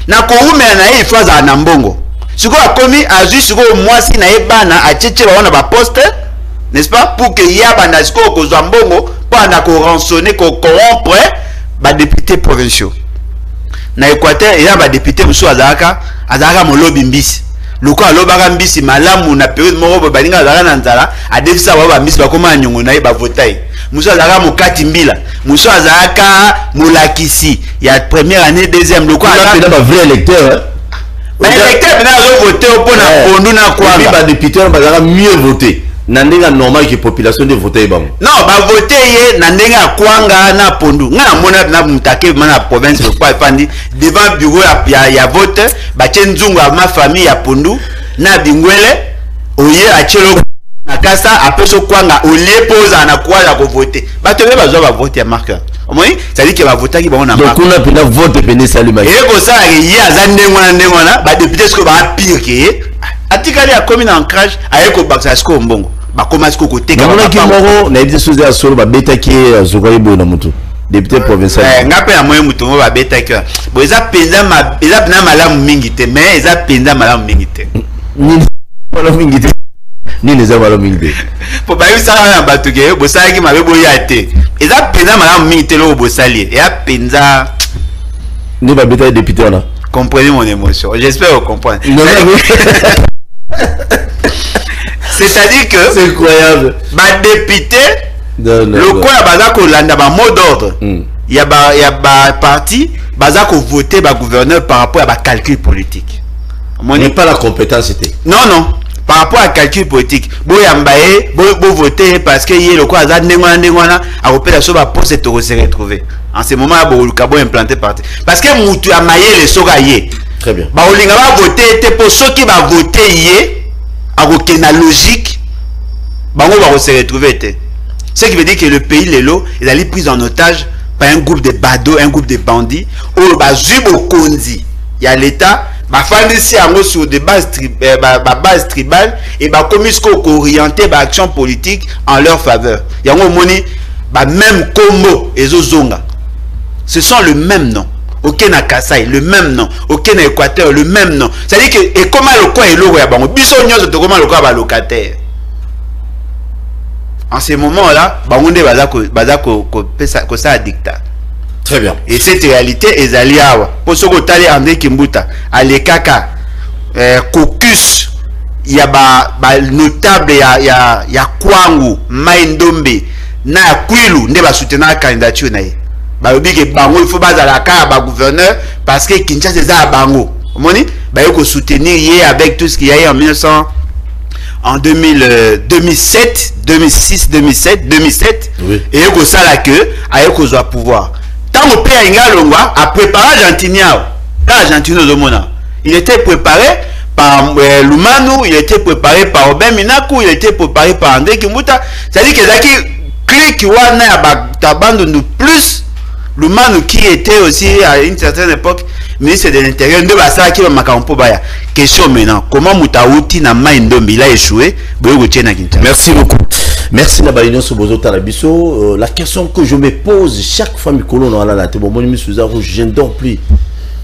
na ko umela na ye faut za na mbongo siko akomi azu siko mwasi na ye bana acheche ba wana ba poste n'est-ce pas pour que yaba na siko ko za mbongo pour na ko rançonner ko corrompre ba députés provinciaux na Équateur il y a ba député musu azaka molobi mbisi loko alobaka mbisi malamu na période moko balinga azaka na nzala adefisa ba mbisi ba koma nyongo na ye ba votai musu azaka mokati mbila musu azaka molakisi ya première année deuxième loko azaka ba vrai électeur ba électeur na zo voter pour na pondu na kwa ba député bazaka mieux voter na ndenga normal que population de voter ba non ba voter ye na ndenga kwanga na pondu nga mona na mutake na province kwa fandi devant bureau ya vote ba tshenzungu ma famille ya pondu na bingwele oye achelo na makasa après so kwanga au lieu posa na quoi la voter bato be bazwa ba voter marqueur omoni ça dit que ba voter ki ba on a donc on a pena vote pena salima et ko ça y a za ndengona ba député ce que ba pire que atikali a commis en crash ayeko baksa sko mbongo ba commence ko côté ka ba ki moro na dit sous ya solo ba beta ki zokoyi bo na mutu député provincial ngape ya moyo mutu mo ba beta ki bo eza penza malamu mingi te mais eza penza malamu mingi te ni malamu mingi te ni les avalo mingi pour ba yusa na batuke bo sa ki mabe boya te eza penza malamu mingi te lo bo sali et a penza ni ba beta député on a comprenez mon émotion j'espère vous comprendre c'est-à-dire que c'est incroyable ba député le quoi baza ko landa ba mot d'ordre il y a ba parti baza ko voter ba gouverneur par rapport à ba calcul politique mais pas la compétence était non par rapport à calcul politique boyambaye bo voter parce que yé le quoi aza ndengwana a repérer so ba poste to se retrouver en ce moment bo kabo implanté parti parce que mutu a maye le soga yé très bien ba olinga ba voter te pour ceux qui va voter yé a aucune logique bango va se retrouver te. Ce qui veut dire que le pays Lelo est allé pris en otage par un groupe de badauds, un groupe de bandits. Au Bazubo Kondi, il y a l'État, ma famille ici sur des bases tribales et ma commission orientée par action politique en leur faveur. Il y a un moment même Congo et Zozonga. Ce sont le même nom. Aucun à Kassai, le même nom. Aucun à Équateur, le même nom. C'est-à-dire que et comment le coin est lourd, Bissonnion, c'est comment le coin va locataire. En ce moment-là, Bangonde ko ça dictat. Très bien. Et cette réalité est allée à pour ce que Tali André Kimbuta, Alekaka, Caucus, il y a ba notable, il y a Kwangu, Maïndombe, na Kwilu, ne ba soutenir la candidature na. Ba obi ke bango il faut ba la ka ba gouverneur parce que Kinshasa c'est à bango. Moni, ba yo ko soutenir yé avec tout ce qu'il y a eu en 1900 en 2007, 2006, 2007, 2007, oui. Et il y a que il pouvoir. Tant que Père Ingalongwa a préparé l'Argentine au Mona. Il était préparé par Lumanu, il était préparé par Obem Minaku, il était préparé par André Kimbuta. C'est-à-dire que Zaki clique wana abandonne plus Lumanu qui était aussi à une certaine époque ministre de l'Intérieur de Bassa qui va makampo baya. Question maintenant, comment Moutaouti na Maïndombi il a échoué? Merci beaucoup. Merci Nabalino Sobozo Tarabiso. La question que je me pose chaque fois Mikolo na la tebo moni Suzaru je ne dors plus.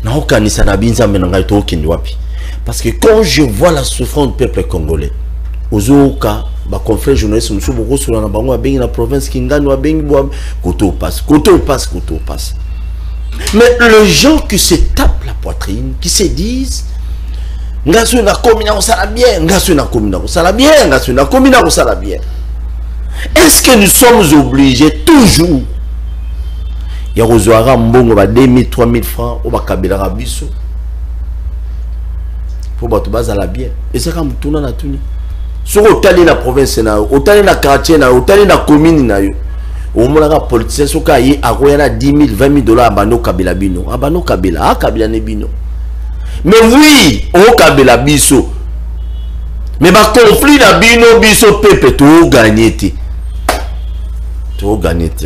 Na okanisa na binza menanga to okindi wapi. Parce que quand je vois la souffrance du peuple congolais, ozoka ba confrère journaliste musu boko sur na bango abengi na province Kingani wa bengi bo koto passe. Mais les gens qui se tapent la poitrine, qui se disent Ngasu na komina osala bien, Ngasu na komina osala bien, Ngasu na komina osala bien. Est-ce que nous sommes obligés toujours ya rozwara mbongo ba 2000 3000 francs ou ba kabila rabiso pour ba to bazala bien. Et ça comme tuna na tuni. Sur otali na province na, otali na quartier na, otali na commune na yo. Au moins la politicien soka yi akoyana 10 000 20 000 $ abano kabila bino abano kabila kabila ne bino mais oui o kabila biso mais ba conflit na bino biso pepe to gagner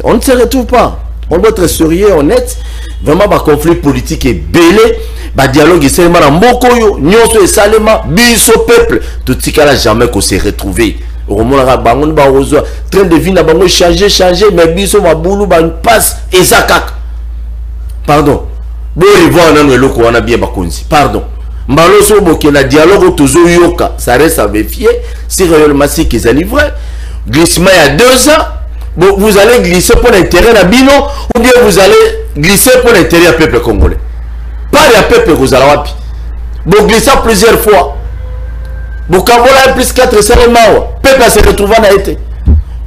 on ne se retrouve pas on doit être sérieux honnête vraiment ba conflit politique est belé ba dialogue est seulement na mboko yo nyonso e salema biso peuple tout tikala jamais qu'on se retrouver au moment là bangon ba rozo train de vie na bango changer mais biso mabulu ba passe ezakak pardon bo revoir na eloko wana bien bakonzi pardon mbalo so boke na dialogue toujours yoka ça reste à vérifier si réellement c'est qu'ils allaient vrai glissement il y a 2 ans bon, vous allez glisser pour l'intérêt na bino ou bien vous allez glisser pour l'intérêt du peuple congolais pas le peuple Kozalawapi bon glisser plusieurs fois Bokambola plus 4 seulement. Peuple va se retrouver à été.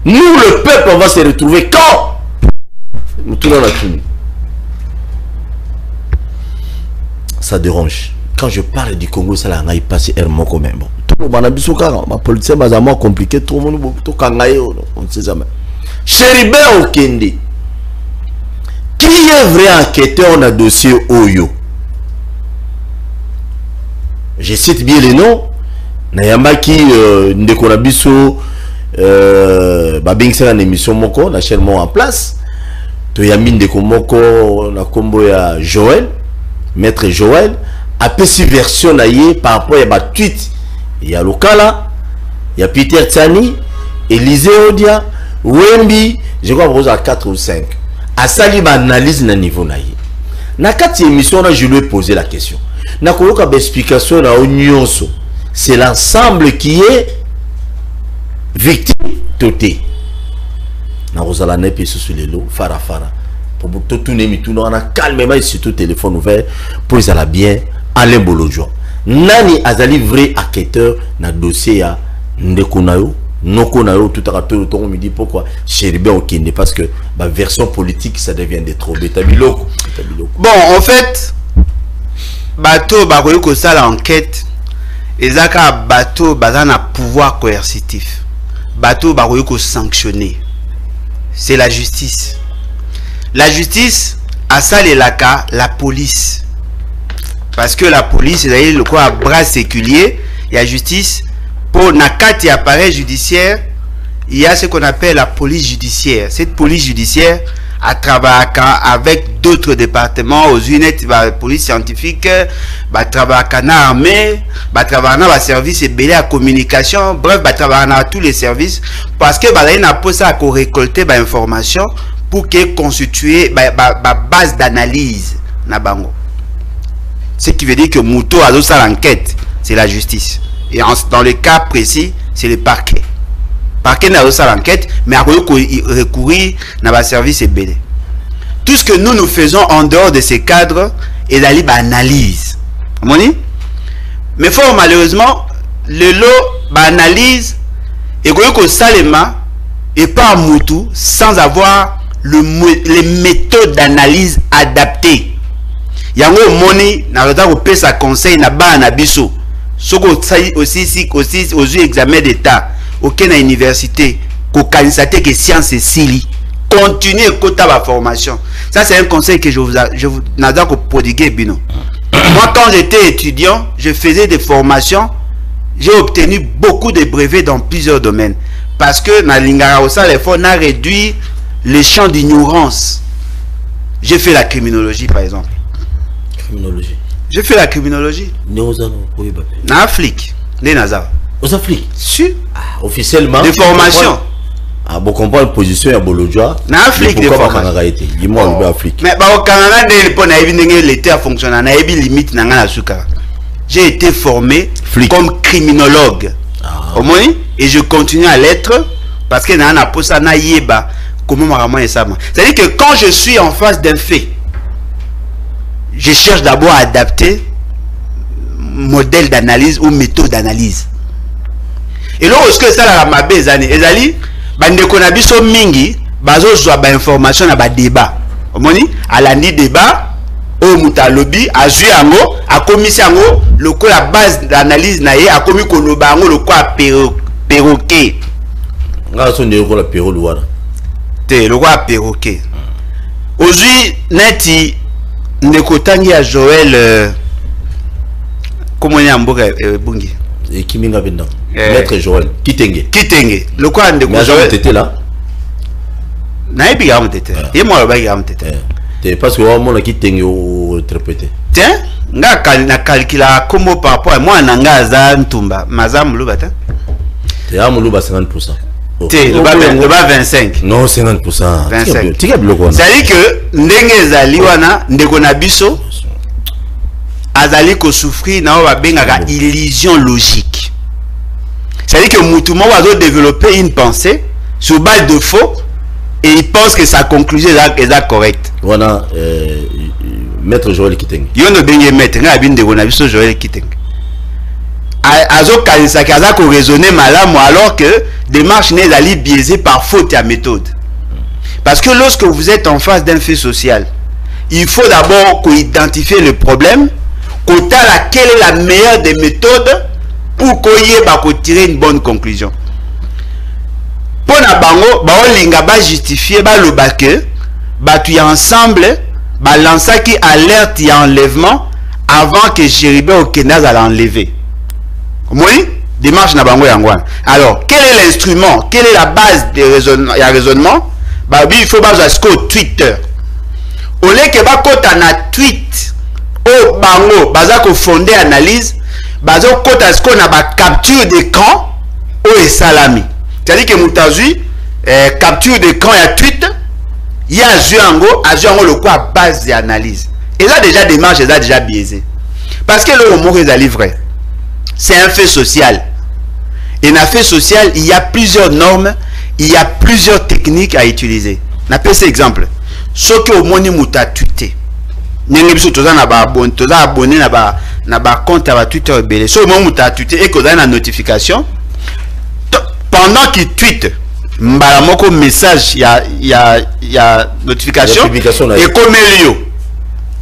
Nous, le peuple, on va se retrouver quand nous tournons la tournée. Ça dérange. Quand je parle du Congo, ça l'a passé errement quand même. Tout le monde a dit ma politique est moins compliquée. Tout le monde on ne sait jamais. Chéribert Okende, qui est vrai enquêteur dans le dossier Oyo? Je cite bien les noms. Nayambaki Ndekonabiso babing c'est une émission moko na chaîne en place to yamine de komoko na kombo ya Joël maître Joël a pesi version na ye par rapport à ba tweet ya lokala ya Peter Tsani Élisée Odia Wembi je crois vous à 4 ou 5 à sali ba analyse na niveau na ye na kati émission là je lui ai posé la question na koloka ba explication na onyonso c'est l'ensemble qui est victime toté na rozala nepe sur les lots fara pour tout tourner mi tout on a calmement surtout téléphone ouvert pour ils alla bien Alain Bolodjo nani azali vrai enquêteur na dossier ya ndeko nayo noko nayo tout à l'heure me dit pourquoi Chéribé okende parce que ma version politique ça devient de trop bêta biloko bon en fait bateau ba ko ça l'enquête ezaka bateau bazana pouvoir coercitif bateau ba ko sanctionner c'est la justice a ça les laka la police parce que la police est le quoi bras séculier il y a justice pour nakati appareil judiciaire il y a ce qu'on appelle la police judiciaire. Cette police judiciaire a travaillé avec d'autres départements aux unités la police scientifique ba travailler à l'armée ba travailler dans service et belé à communication bref ba travailler dans tous les services parce que ba na posa à récolter ba information pour que constituer ba base d'analyse na bango. Ce qui veut dire que Mouto a d'autres l'enquête, c'est la justice. Et dans le cas précis, c'est le parquet. Le parquet n'a pas l'enquête, mais a recourir à un service BD. Tout ce que nous faisons en dehors de ces cadres est d'aller à l'analyse. Mais fort malheureusement, le lot d'analyse est que Salema et pas Moutou sans avoir les méthodes d'analyse adaptées. Yango moni na reta ko pesa conseil na ba na biso soko aussi aux examens d'état aucune université ko kanisate que science et sili continuer kota ba formation. Ça c'est un conseil que je vous nada ko prodiguer bino. Moi quand j'étais étudiant, je faisais des formations, j'ai obtenu beaucoup de brevets dans plusieurs domaines parce que na lingara osa les fois na réduit les champs d'ignorance. J'ai fait la criminologie par exemple. J'ai fait la criminologie. En Afrique. Aux Afrique. Si. Officiellement. De formation. Ah, bon, comprend une position à Bolodjoa. En Afrique, de formation. Dis-moi, Afrique. Mais au Canada, l'été a fonctionné. On a eu limite dans la soukara. J'ai été formé comme criminologue. Au moins, et je continue à l'être parce que dans la posa na yeba comment marama et ça. C'est-à-dire que quand je suis en face d'un fait, je cherche d'abord à adapter modèle d'analyse ou méthode d'analyse. Et lorsque ça la mabe ezani ezali bande konabiso mingi bazo zwa ba information na ba débat. Omoni alandi débat o mutalobi azui yango akomisi yango loko la base d'analyse na ye akomi koloba yango loko a perroquet. Nga so ndeko la perroquet wana. Te loko a perroquet. Ozui neti ndeko tangi ya Joël comment ya mboka bungi et kiminga benda maître Joël kitenge le quoi ndeko Joël était là na ebi ga mtete et moi ba ga mtete te parce que on a kitenge au interpréter tiens nga na calcula comment par rapport à moi nanga za ntumba mazam lubata te amuluba 50%. Te le bas 25. Non 50%. 25. C'est-à-dire que ndenge zali wana ndeko na biso azali ko souffrir na ba bengaka illusion logique. C'est-à-dire que Moutouma va développer une pensée sur base de faux et il pense que sa conclusion est correcte. Voilà maître Joël Kiteng. Yono benye maître nga binde ko na biso Joël Kiteng. Azo kalisa kaza ko raisonner malamu alors que démarche n'est allée biaisée par faute à méthode. Parce que lorsque vous êtes en face d'un fait social, il faut d'abord identifier le problème, quelle est la meilleure des méthodes pour tirer une bonne conclusion. Pour na bango, linga ba justifier ba le baque, tu ensemble, ba lança qui alerte y a enlèvement avant que Chéribé au Kenaz à l'enlever. Oui, démarche na bango yangwana. Alors quel est l'instrument, quelle est la base de raisonnement? Bah il faut baser sur Twitter. Au lieu que bakota na tweet au bango baza ko fonder analyse, bazo kota ce qu'on a ba capture d'écran au salami. C'est-à-dire que mutazui capture d'écran ya tweet, il y a Azuango le quoi base d'analyse. Et là déjà démarche là déjà biaisé. Parce que le mot est vrai. C'est un fait social. Et dans un fait social, il y a plusieurs normes, il y a plusieurs techniques à utiliser. On appelle cet exemple. Ce que au moins nous t'a tweeté. N'engue biso toza na ba abonné, toza abonné na ba compte à Twitter belé. Ce au moins nous t'a tweeté et que dans la notification pendant qu'il tweet mbala moko message ya notification et comme elio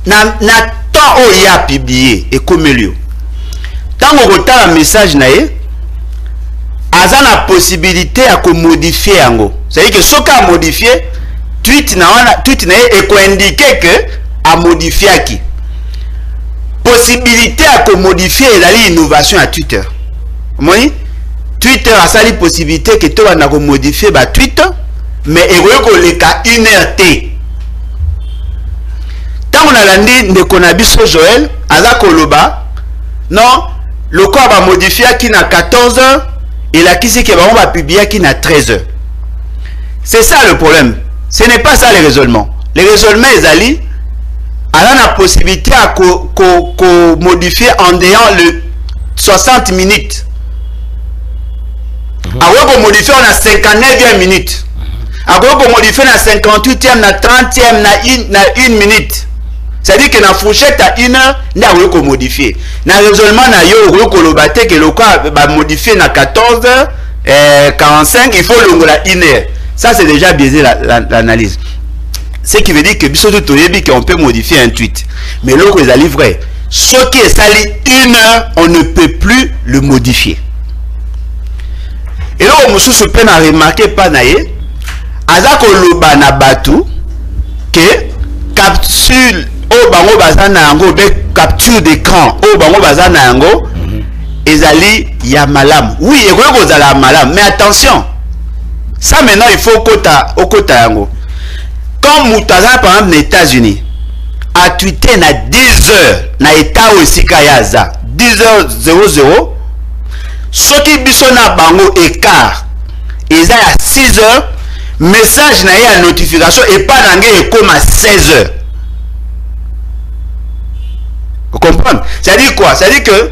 na temps o ya publié et comme elio tant on retard un message nae aza na possibilité à modifier yango. C'est-à-dire que ce qu'a modifié tweet nae et ko indiquer que a modifié qui possibilité à modifier et innovation à Twitter. Moi Twitter a sali possibilité que tu vas modifier ba tweet mais il ka inerté. Tant on a landi de konabiso Joël aza koloba non le corps va modifier qui na 14h et la qui c'est que on va publier qui na 13h. C'est ça le problème. Ce n'est pas ça le raisonnement. Le raisonnement est ali a la possibilité à modifier en dehors le 60 minutes. Ako modifier na 59e minute. Ako modifier na 58e, na 30e, na 1 minute. C'est-à-dire que na fourchette à 1 heure, na ko modifier. Na raisonnement na yo ko lobate que le quoi va modifier na 14h45, il faut longola 1 heure. Ça c'est déjà biaisé l'analyse. Ce qui veut dire que biso tout yebi qu'on peut modifier un tweet. Mais l'autre est allé vrai. Ce qui est sali 1 heure, on ne peut plus le modifier. Et là, on se peine à remarquer pas naïe, azako loba na batu que capture au bango bazana yango be capture d'écran au bango bazana yango ezali ya malam. Oui, et quoi kozala malam, mais attention. Ça maintenant il faut okota yango. Comme mutaza par exemple les États-Unis a tweeté na 10h na état aussi kayaza 10h00 ce qui biso na bango écart ils a 6h message na ya notification et pas nange et comme à 16h. Vous comprenez? Ça dit quoi? Ça dit que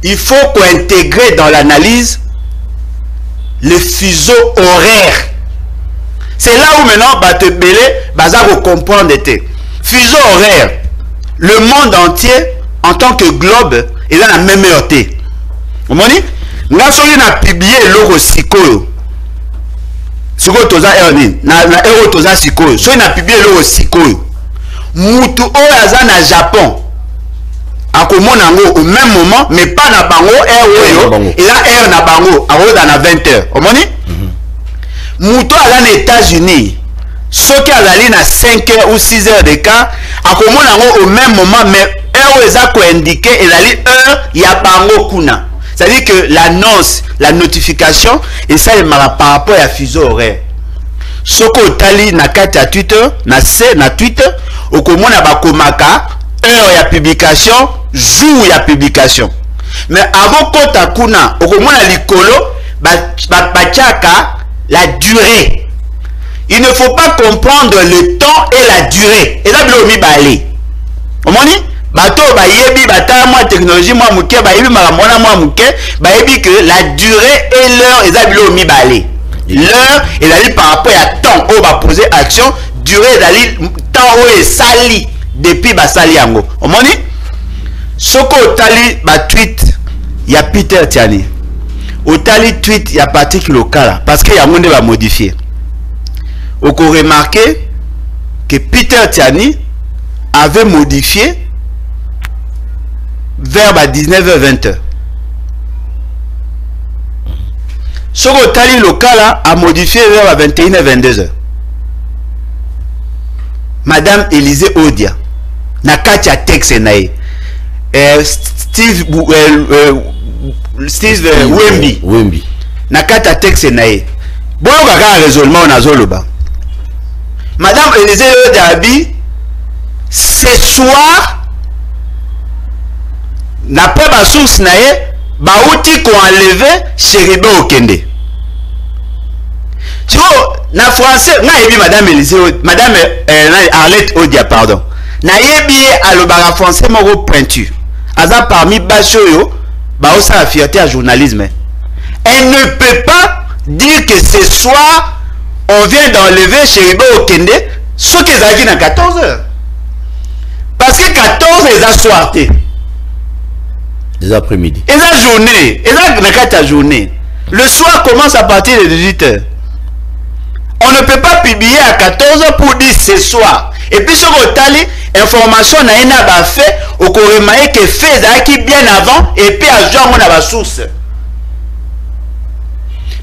il faut qu'on intègre dans l'analyse le fuseau horaire. C'est là où maintenant bate belé baza ko comprendre était fuseau horaire. Le monde entier en tant que globe est dans la même heure. Vous comprenez? Nga soki na publié loko sikoyo sikoyo toza erni na ero toza sikoyo soki na publié loko sikoyo mutu oyo aza na Japon akomona ngo au même moment mais pas na bango oyo et là air na bango akoza na 20h omoni mutu aza na États-Unis soki azali na 5h ou 6h de cas akomona ngo au même moment mais heure eza ko indiquer ezali heure ya bango kuna. C'est-à-dire que l'annonce, la notification, et ça est par rapport à fuseau horaire. Ce que tali na kati à Twitter, na Twitter, au comment na bakomaka heure ya publication, jour ya publication. Mais avant kota kuna, au comment na likolo, bachaka la durée. Il ne faut pas comprendre le temps et la durée. Et là, il y a balé. Vous comprenez? Bato ba yebi bata moi technologie moi muke ba yebi makamona moi muke ba yebi que la durée et l'heure ezabilo mi balé. L'heure ezali par rapport à temps on va poser action, durée ezali temps o sali depuis ba sali yango. Omoni? Soko tali ba tweet ya Peter Tiani. Otali tweet ya Patrick Lokala parce que yango nde ba modifier. Oko remarquer que Peter Tiani avait modifié vers 19h-20h. Ce que Tali Lokala a modifié vers 21h-22h. Madame Élisée Odia, Nakatia Texenae, Steve Steve Wemby. Wemby. Nakata texte nae. Bon kaka raisonnement na zoloba. Madame Élisée Dabi, ce soir, n'après ma source nae, baouti qu'on enlevé Chéribe Okende. Tu vois, na français, na yebi Madame Élisée, Madame Arlette Odia, pardon. Na yebi alobara français moro pointu. Aza parmi Bachoyo, baosa la fierté à journalisme. Elle ne peut pas dire que ce soir, on vient d'enlever Chéribe Okende, ce qu'ils ont dit dans 14 heures. Parce que 14 ils ont soirté. Les après-midi. Ils ont journée. Ils ont journée. Le soir commence à partir de 18 heures. On ne peut pas publier à 14 heures pour dire ce soir. Et puis sur le tali, information n'a pas fait au Corémaï que fait qui bien avant et puis à jour on a la source.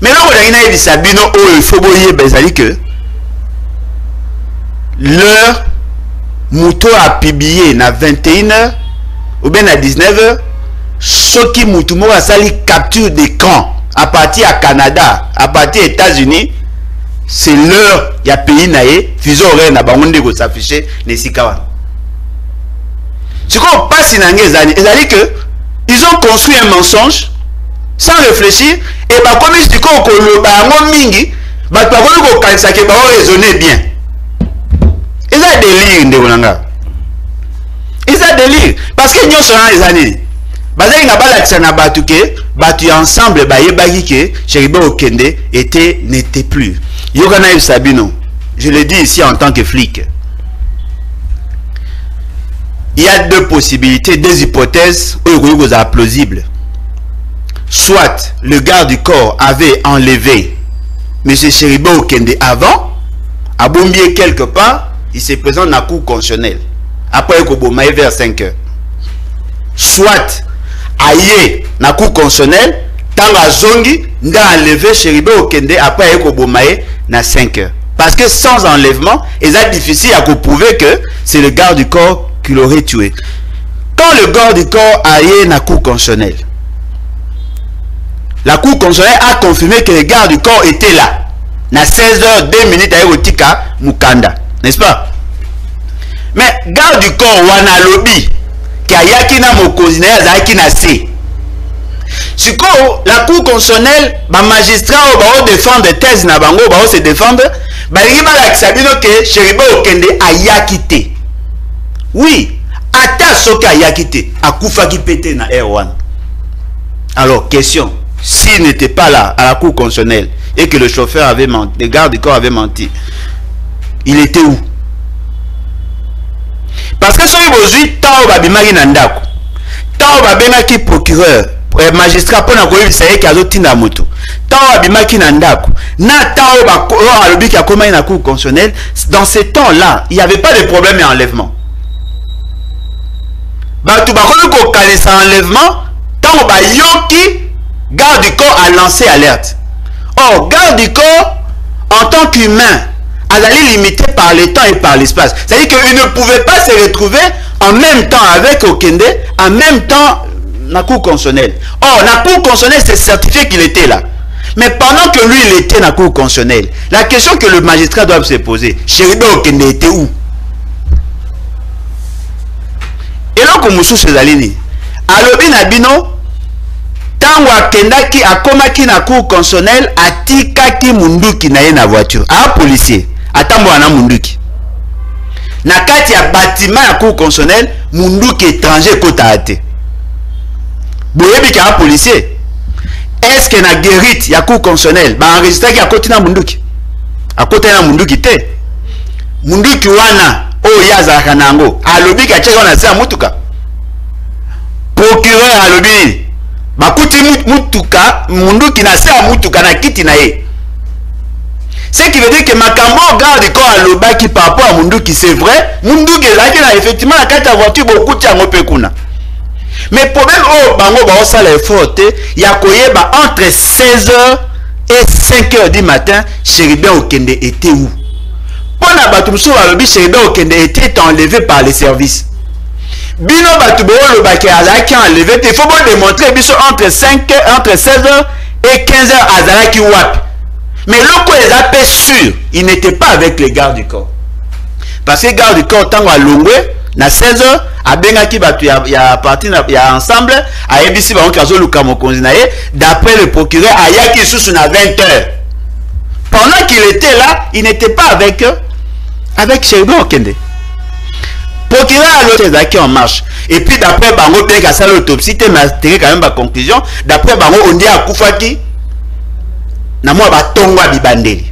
Mais là on a dit Sabino oh il faut boyer bezali que l'heure Mouto a publié na 21h ou bien à 19h ce qui Mouto a sali capture d'écran à partir à Canada, à partir des États-Unis, c'est l'heure il y a pays naé fuseau horaire na bango ndeko s'afficher nesikawa. Ce qu'on passe in angezani, c'est-à-dire que ils ont construit un mensonge sans réfléchir et bah comme ils disent qu'on bah mingi bah pas qu'on kanisa que bah raisonner bien. Ils ont délire ndebonanga. Ils ont délire parce que nous sommes les années. Bazali na balakisa na batu ke batu ensemble ba yebaki ke Chéribe Okende n'était plus. Yogana Sabino, je le dis ici en tant que flic. Il y a deux possibilités, deux hypothèses plausibles. Soit le garde du corps avait enlevé M. Chéribe Okende avant, à Bombier quelque part, il se présente dans la cour constitutionnelle. Après Kobomaï vers 5 heures. Soit aïe dans la cour constitutionnelle, tant la zongi n'a enlevé Chéribe Okende après Kobomaï dans 5 heures. Parce que sans enlèvement, il est difficile à prouver que c'est le garde du corps qui l'aurait tué. Quand le garde du corps a été dans la cour constitutionnelle, la cour constitutionnelle a confirmé que le garde du corps était là. Na 16h, 2 minutes à Erotika Mukanda. N'est-ce pas? Mais garde du corps, wana lobby, qui a yaki na mokozina ya zaki na se. Si la cour constitutionnelle, les magistrats vont défendre des thèses na bango, vont se défendre, ils vont sabino que Chéribe Okende a yakité. Oui, ata soka a yakité, a koufa ki pété na R1. Alors, question, s'il n'était pas là à la cour constitutionnelle et que le chauffeur avait menti, le garde du corps avait menti, il était où? Parce que si vous avez tant babimaki nandako, tant babengaki procureur, magistrat pour na koyebisa ye kazo tinda moto, tant babimaki nandako, na tant ba alobi ki akoma na cour constitutionnelle, dans ces temps-là, il n'y avait pas de problème d'enlèvement. Batu bakomi ko kalisa enlèvement, tant ba yoki garde du corps a lancé alerte. Or, garde du corps en tant qu'humain est limité par le temps et par l'espace. C'est-à-dire qu'il ne pouvait pas se retrouver en même temps avec Okende, en même temps dans la cour constitutionnelle. Or, la cour constitutionnelle, c'est certifié qu'il était là. Mais pendant que lui, il était dans la cour constitutionnelle, la question que le magistrat doit se poser, Chéribe Okende était où? Et là, comme Moussou Cezalini, alobi nabino, tango akendaki akomaki na cour constitutionnelle, atikaki munduki na ye na voiture. A policier. Atambo ana munduki. Na kati ya bâtiment ya cour constitutionnelle, munduki étranger kota ate. Boyebi ka policier. Est-ce que na guérite ya cour constitutionnelle, ba enregistré ki akoti na munduki? Akoti na munduki te. Munduki wana o yaza kanango. Alobi ka cheka na sa mutuka. Procureur alobi bakuti mutuka munduki na sa mutuka na kiti na ye. Ce qui veut dire que Makambo garde du corps à l'obaki par rapport à Munduki, c'est vrai. Munduki est effectivement la carte à voiture beaucoup de temps pekuna. Mais le problème au bango ba osala effort il y a entre 16h et 5h du matin, Chéribe Okende était où? Pendant Batumso Alobi, Chéribe Okende était enlevé par les services. bino batu bo le baki azaki enlevé il faut bon démontrer biso entre 16h et 15h azalaki wapi. Mais loko les appels sûr, il n'était pas avec les gardes du corps. Parce que les gardes du corps tant à longwe na 16h a bengaki batu ya parti ya ensemble a ebisi ba onkazo luka mokonzi na ye d'après le procureur ayaki sous na 20h. Pendant qu'il était là, il n'était pas avec Chéribé Okende. Procureur a l'autre en marche. Et puis d'après Bango, peut-être qu'à ça l'autopsie, tu as quand même ma conclusion. D'après Bango, on dit à Koufaki, na moi ba tongwa bibandeli.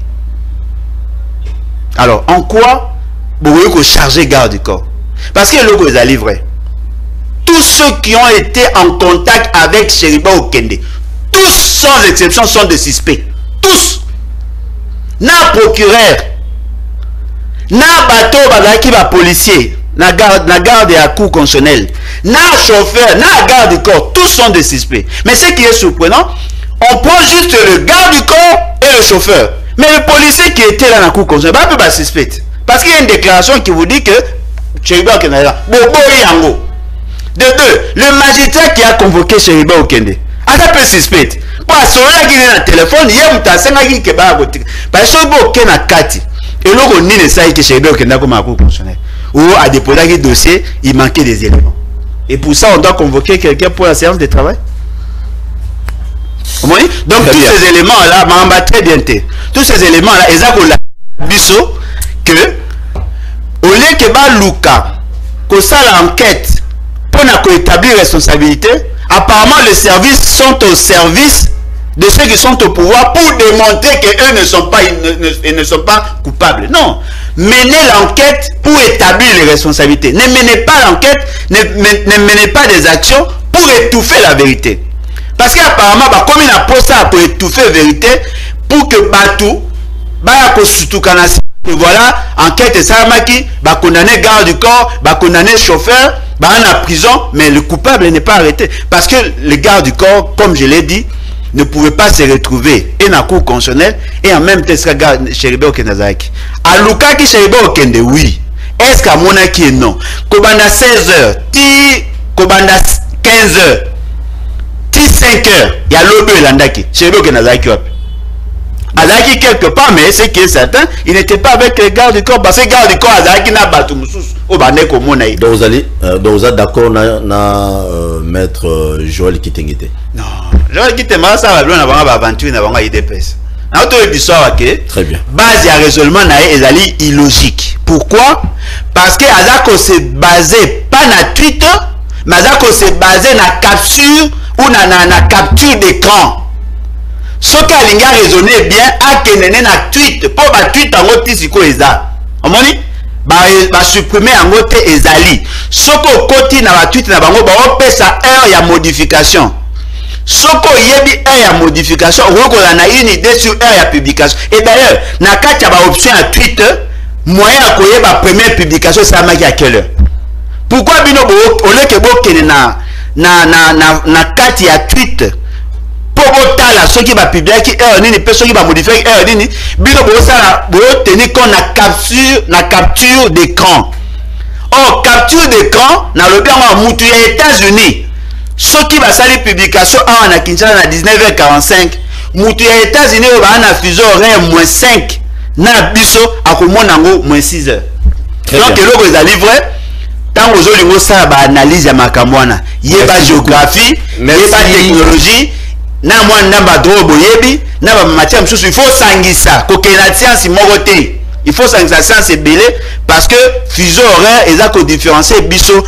Alors, en quoi vous voulez charger garde du corps? Parce que le logo est livré. Tous ceux qui ont été en contact avec Chéribé Okende, tous sans exception sont des suspects. Tous. Na procureur, na bateau bazaki ba policier, na garde à cour constitutionnelle, na chauffeur, na garde du corps, tous sont des suspects. Mais ce qui est surprenant, on prend juste le garde du corps et le chauffeur. Mais le policier qui était là dans la cour constitutionnelle, pas pas suspect. Parce qu'il y a une déclaration qui vous dit que Chéribé Okende est là. Bobo Yango. De deux, le magistrat qui a convoqué Chéribé Okende, a peu suspect. Pour assurer qu'il est dans le téléphone, il y a un tassanga qui est là. Parce que Chéribé Okende a kati. Et là, on dit que Chéribé Okende comme un cour constitutionnel. Ou à déposer un dossier, il manquait des éléments. Et pour ça, on doit convoquer quelqu'un pour la séance de travail. Donc, tous ces éléments-là, m'a très bien été. Tous ces éléments-là, ils ont biso que, au lieu que Luka, que ça l'enquête, pour établir responsabilité, apparemment les services sont au service de ceux qui sont au pouvoir pour démontrer qu'eux ne sont pas coupables. Non. Menez l'enquête pour établir les responsabilités. Ne menez pas l'enquête, ne menez pas des actions pour étouffer la vérité. Parce qu'apparemment, comme il a posé ça pour étouffer la vérité, pour que Batou, voilà, enquête et Saramaki, condamner garde du corps, condamner chauffeur, en prison, mais le coupable n'est pas arrêté. Parce que les gardes du corps, comme je l'ai dit, ne pouvaient pas se retrouver et dans la cour constitutionnelle et en même temps Chéribé Okende Zaki. À Lukaki Chéribé Okende, oui. Est-ce qu'à Monaki, non? Kobanda 16h, ti Kobanda 15h, ti 5h, il y a l'Odo et l'Andaki. Chéribé Okende Zaki. Azaki quelque part, mais ce qui est certain, il n'était pas avec les gardes du corps, parce que les gardes du corps, Azaki n'a pas tout moussous, au Baneko Monaï. Donc vous êtes d'accord, maître Joël Kitengete? Non, Joël Kitengete, ça va bien avoir une aventure, avoir un IDPS. Très bien. Base à raisonnement est illogique. Pourquoi? Parce que Azako s'est basé pas na Twitter, mais Azako s'est basé na capture ou na capture d'écran. Ce qui a raisonné bien, a kené na tweet, pour ba tweet en mode tisiko eza. Omoni? Ba supprimer en mode ezali. Ce ko koti na ba tweet na bango ba opesa heure ya modification. Ce ko yebi heure ya modification, on a une idée sur heure ya publication. Et d'ailleurs, na katia ba option à tweet, moyen à koye ba première publication ça maki à quelle heure? Pourquoi bino bo au lieu que bo kené na katia tweet la ceux qui va publier qui heure ni personne qui va modifier heure ni bino bo ça bo tenir compte na capture d'écran. Or capture d'écran na le bien en mutu aux États-Unis ceux qui va salir publication en à Kinshasa na 19h45 mutu aux États-Unis va na fuseau horaire -5 na biso a komona ngo -6h. Donc le les a livré tant aux olingo ça ba analyse ya makamwana yeba géographie yeba technologie na moi namba drobo yebi na ba matière msusu il faut sangisa ko la science moroté il faut sangisa science belé parce que fuseau horaire eza ko différencier biso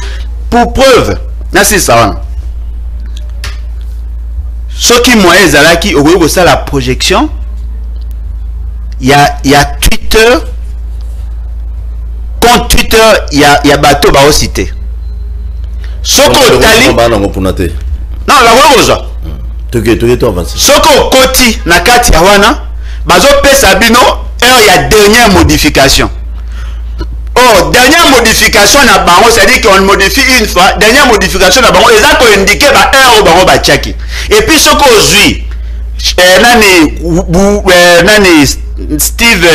pour preuve na c'est ça ce qui moi ezalaki okoki ça la projection il y a Twitter compte Twitter il y a bateau ba cité soko tali non la rosa Soko koti na kati ya wana bazo pesa bino heure ya dernière modification. Oh, dernière modification na bango, c'est-à-dire qu'on modifie une fois, dernière modification na bango, eza ko indiquer ba heure bango ba tchaki. Et puis soko ozui nani Steve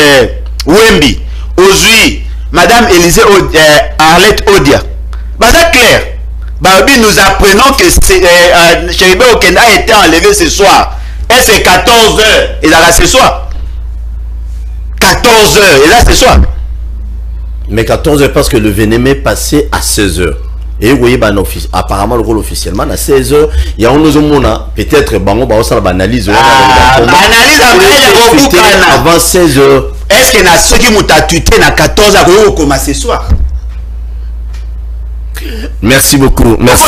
Wemby ozui Madame Élisée Arlette Odia. c'est clair. Babi, nous apprenons que Chéribé Okenda a été enlevé ce soir. Et c'est 14 heures. Et là, ce soir. 14 heures. Et là, ce soir. Mais 14 heures parce que le Vénémé passé à 16 heures. Et vous voyez, apparemment, le rôle officiellement, à 16 heures, il y a un autre peut-être, analyse. Analyse avant 16 heures. Est-ce que na ceux qui m'ont tué na 14 heures, vous commencez ce soir? Merci beaucoup. Merci.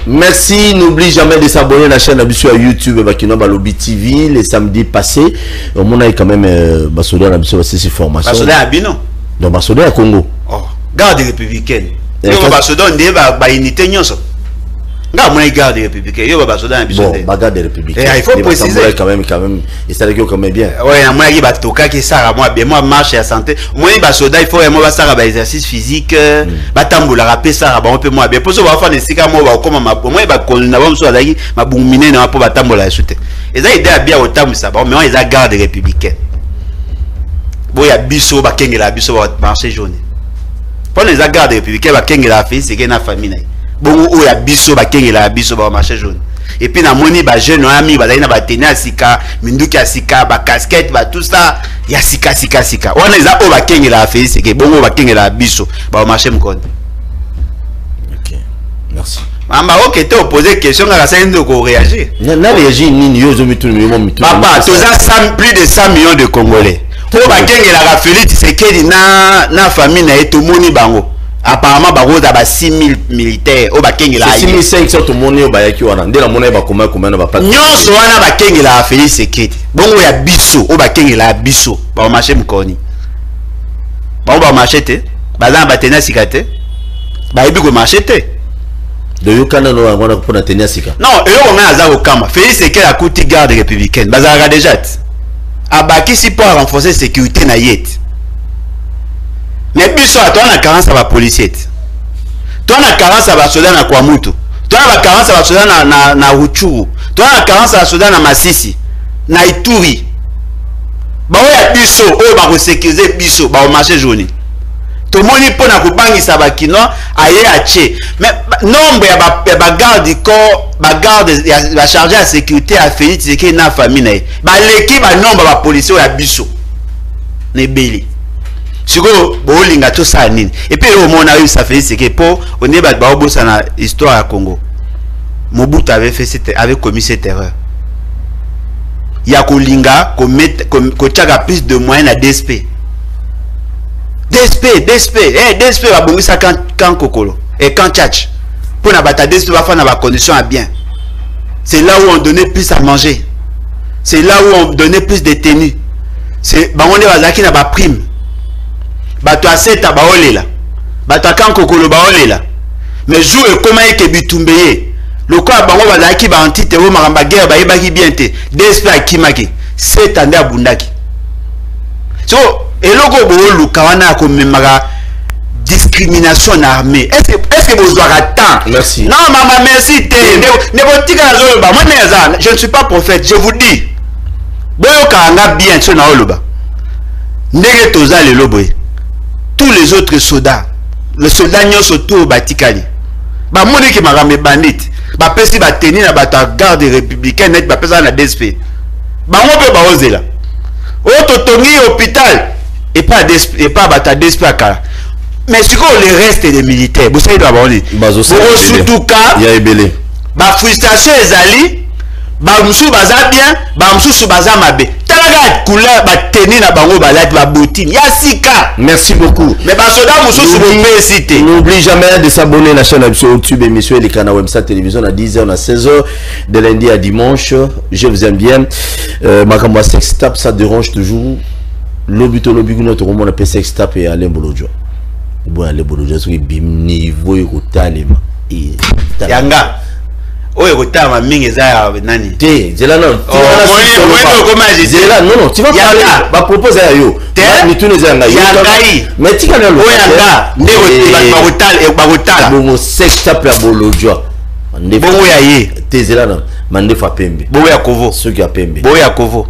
Merci. N'oublie jamais de s'abonner à la chaîne sur YouTube Bakino Balobi TV les samedis passés. On a quand même Basoda na biso ces formations. Basoda Abino. Donc Basoda à Congo. Oh, garde républicaine. Yo Basoda ndé ba unité nyonso. Nga mon garde républicaine. Yo Basoda na biso. Bon, garde républicaine. Il faut préciser quand même et ça quand même bien. Ouais, moi qui batoka qui ça moi bien moi marche à santé. Moi Basoda il faut moi ça ba exercice physique, ba tambola rapper ça ba on peut moi bien. Pour ça va faire des sika moi ba comme ma moi ba ko na ba mso alaki ma bungumine na po ba tambola sute. Et ça idée bien au tamu ça ba mais on les a garde républicaine. Bon ya biso ba kengela biso ba marché jaune. Pour les garde républicaine ba kengela fait c'est que na famille na. Bon o ya biso ba kengela biso ba marché jaune. Et puis na moni ba jeune ami ba na ba tenir sika minduki sika ba casquette ba tout ça ya sika on les a o ba kengela fait c'est que bon o ba kengela biso ba marché mkonde. OK, merci. Mamba OK te poser question na ça ndo ko réagir. Na réagir nini yo zo mitu papa tous ça plus de 100 millions de Congolais. To ba kengela ka Félix Tshisekedi na famille na eto moni bango. Apparemment baroza ba 6000 militaires au bakengela 6500 to moni o bayaki wana ndela mona ba combien na ba pas nyonso wana bakengela Félix Tshisekedi bongo ya biso o bakengela biso ba marché mkoni ba marché te baza ba tenir sika te ba yebi ko marché te de yokana no wana ko na tenir sika non eux on a aza au kama Félix Tshisekedi a coûté garde républicaine baza déjà abaki si pour renforcer sécurité na yet. Mais biso toi na carence à la policier. Toi na carence à la soldat na Kwamutu. Toi na carence à la soldat na Ruchuru. Toi na carence à la soldat na Masisi. Na Ituri. Ba oya biso o ba ko sécuriser biso ba o marché jaune. To moni pona ko bangisa ba kino aye ache. Mais nombre ya ba garde corps, ba garde ya chargé à sécurité à Félix Tshisekedi na famille na. Ba l'équipe ba nombre ba policier ya biso. Ne beli. Siko bolinga to sa nini et puis au monde a eu ça fait c'est que pour on est ba bossa na histoire à Congo Mobutu avait commis cette erreur ya kolinga ko tchaka plus de moyens à DSP va bongisa quand kokolo et quand tchatch pour na bata DSP va faire na ba condition à bien. C'est là où on donnait plus à manger, c'est là où on donnait plus de tenues, c'est ba on est bazaki na ba prime bato aseta baolela bato akankokolo baolela mais jour et comment que bitumbeye le quoi bango bazaki ba antite o maramba guerre ba yebaki bien te DSP akimaki c'est ande abundaki so eloko bo luka wana ko memaka discrimination armée est-ce que vous aurez temps merci non maman merci te ne botika na zolo ba moi neza je ne suis pas prophète je vous dis boyo kanga bien so na oloba ndenge toza le loboye tous les autres soldats, les soldats nyonso to batikali. Ba moni ki marambe bandit. Ba pesi ba tenir na ba garde républicaine net ba pesa na DSP. Ba ngo pe ba ozela. O to tongi hôpital et pas bata DSP akala. Mais ce que le reste des militaires, vous savez d'abord ni. Bazo surtout cas ya ebele. Ba frustration ezali ba musu baza bien, ba musu baza mabe. Talaga couleur ba tenir na bango balati ba botine. Ya sika. Merci beaucoup. Mais ba soda musu be cité. N'oublie jamais de s'abonner à la chaîne sur YouTube émission les canaux website télévision à 10h à 16h de lundi à dimanche. Je vous aime bien. Makambo sex tap ça dérange toujours. Lobito notre roman appelle sex tap et Alain Bolodjo. Bon Alain Bolodjo c'est bim niveau yotalema. Yanga. Oye kotama mingi za nani te zela non zela non tu vas parler ba proposer yo ni tu ne zanga yangai mais tika na lo yanga ndeko ba hotel bongo secteur ya Bolodjo bongo ya ye te zela non mande fa pembe bongo ya kovo ceux qui a pembe bongo ya kovo